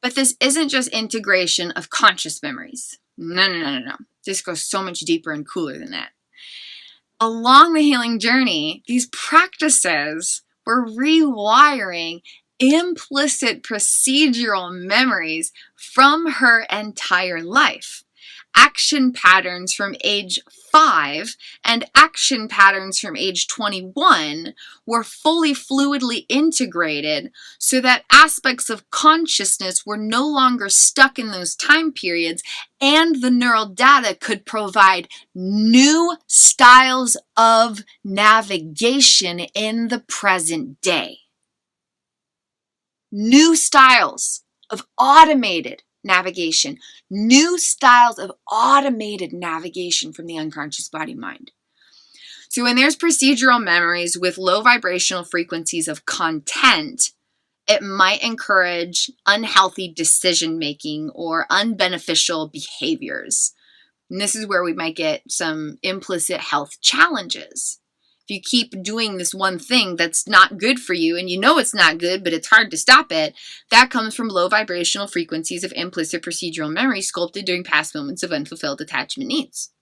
But this isn't just integration of conscious memories. No. This goes so much deeper and cooler than that. Along the healing journey, these practices were rewiring implicit procedural memories from her entire life. Action patterns from age 5 and action patterns from age 21 were fully fluidly integrated so that aspects of consciousness were no longer stuck in those time periods, and the neural data could provide new styles of navigation in the present day. New styles of automated navigation, new styles of automated navigation from the unconscious body mind. So when there's procedural memories with low vibrational frequencies of content, it might encourage unhealthy decision making or unbeneficial behaviors. And this is where we might get some implicit health challenges. If you keep doing this one thing that's not good for you, and you know it's not good, but it's hard to stop it, that comes from low vibrational frequencies of implicit procedural memory sculpted during past moments of unfulfilled attachment needs.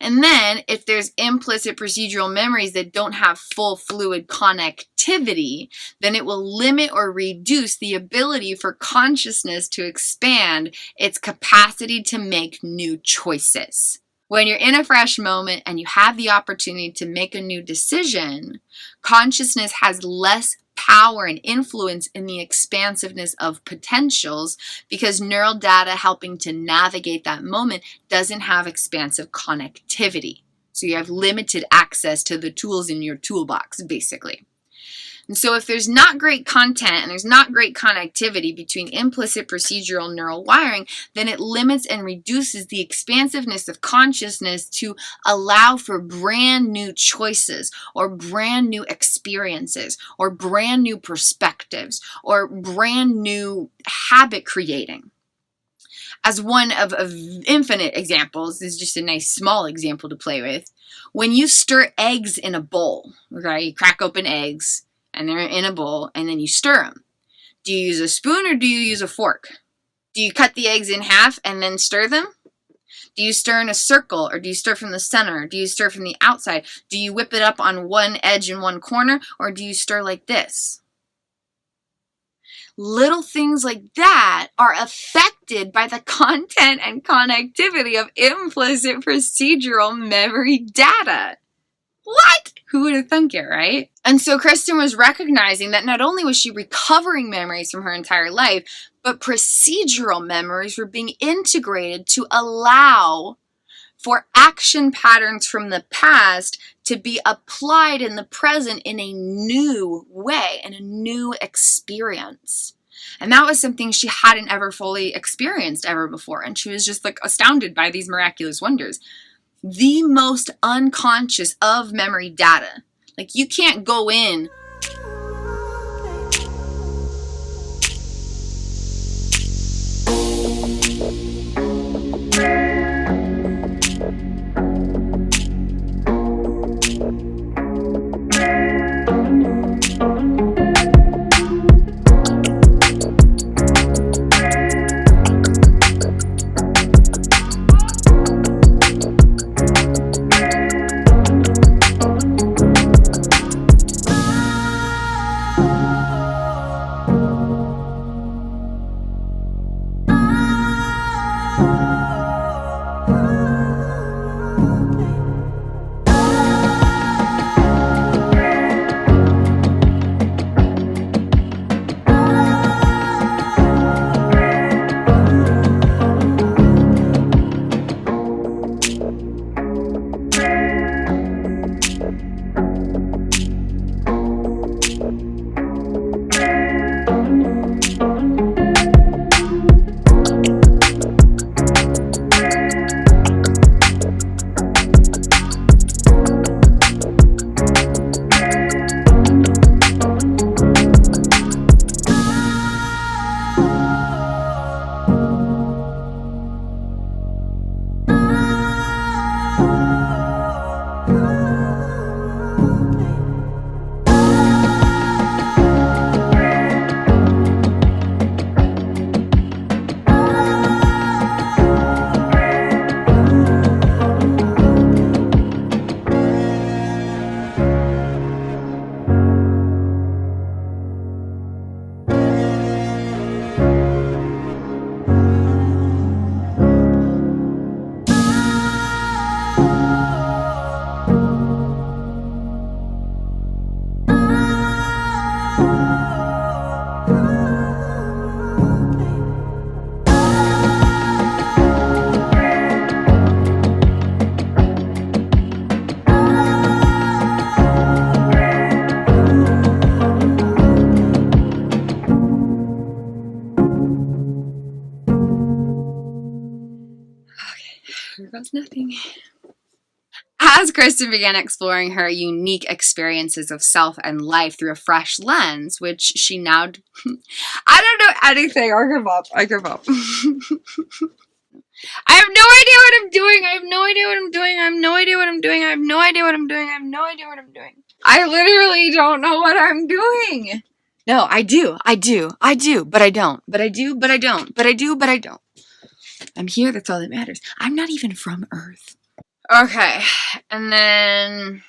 And then, if there's implicit procedural memories that don't have full fluid connectivity, then it will limit or reduce the ability for consciousness to expand its capacity to make new choices. When you're in a fresh moment and you have the opportunity to make a new decision, consciousness has less power and influence in the expansiveness of potentials because neural data helping to navigate that moment doesn't have expansive connectivity. So you have limited access to the tools in your toolbox, basically. And so if there's not great content and there's not great connectivity between implicit procedural neural wiring, then it limits and reduces the expansiveness of consciousness to allow for brand new choices or brand new experiences or brand new perspectives or brand new habit creating. As one of infinite examples, this is just a nice small example to play with. When you stir eggs in a bowl, right? You crack open eggs, and they're in a bowl, and then you stir them. Do you use a spoon or do you use a fork? Do you cut the eggs in half and then stir them? Do you stir in a circle, or do you stir from the center? Do you stir from the outside? Do you whip it up on one edge in one corner, or do you stir like this? Little things like that are affected by the content and connectivity of implicit procedural memory data. What? Who would have thunk it, right? And so Kristin was recognizing that not only was she recovering memories from her entire life, but procedural memories were being integrated to allow for action patterns from the past to be applied in the present in a new way, in a new experience. And that was something she hadn't ever fully experienced ever before. And she was just like astounded by these miraculous wonders. The most unconscious of memory data. Like, you can't go in here goes nothing. As Kristen began exploring her unique experiences of self and life through a fresh lens, which she now, I don't know anything. I give up. I give up. I have no idea what I'm doing. I have no idea what I'm doing. I have no idea what I'm doing. I have no idea what I'm doing. I have no idea what I'm doing. I literally don't know what I'm doing. No, I do, but I don't. But I do, but I don't. But I do, but I don't. I'm here, that's all that matters. I'm not even from Earth. Okay, and then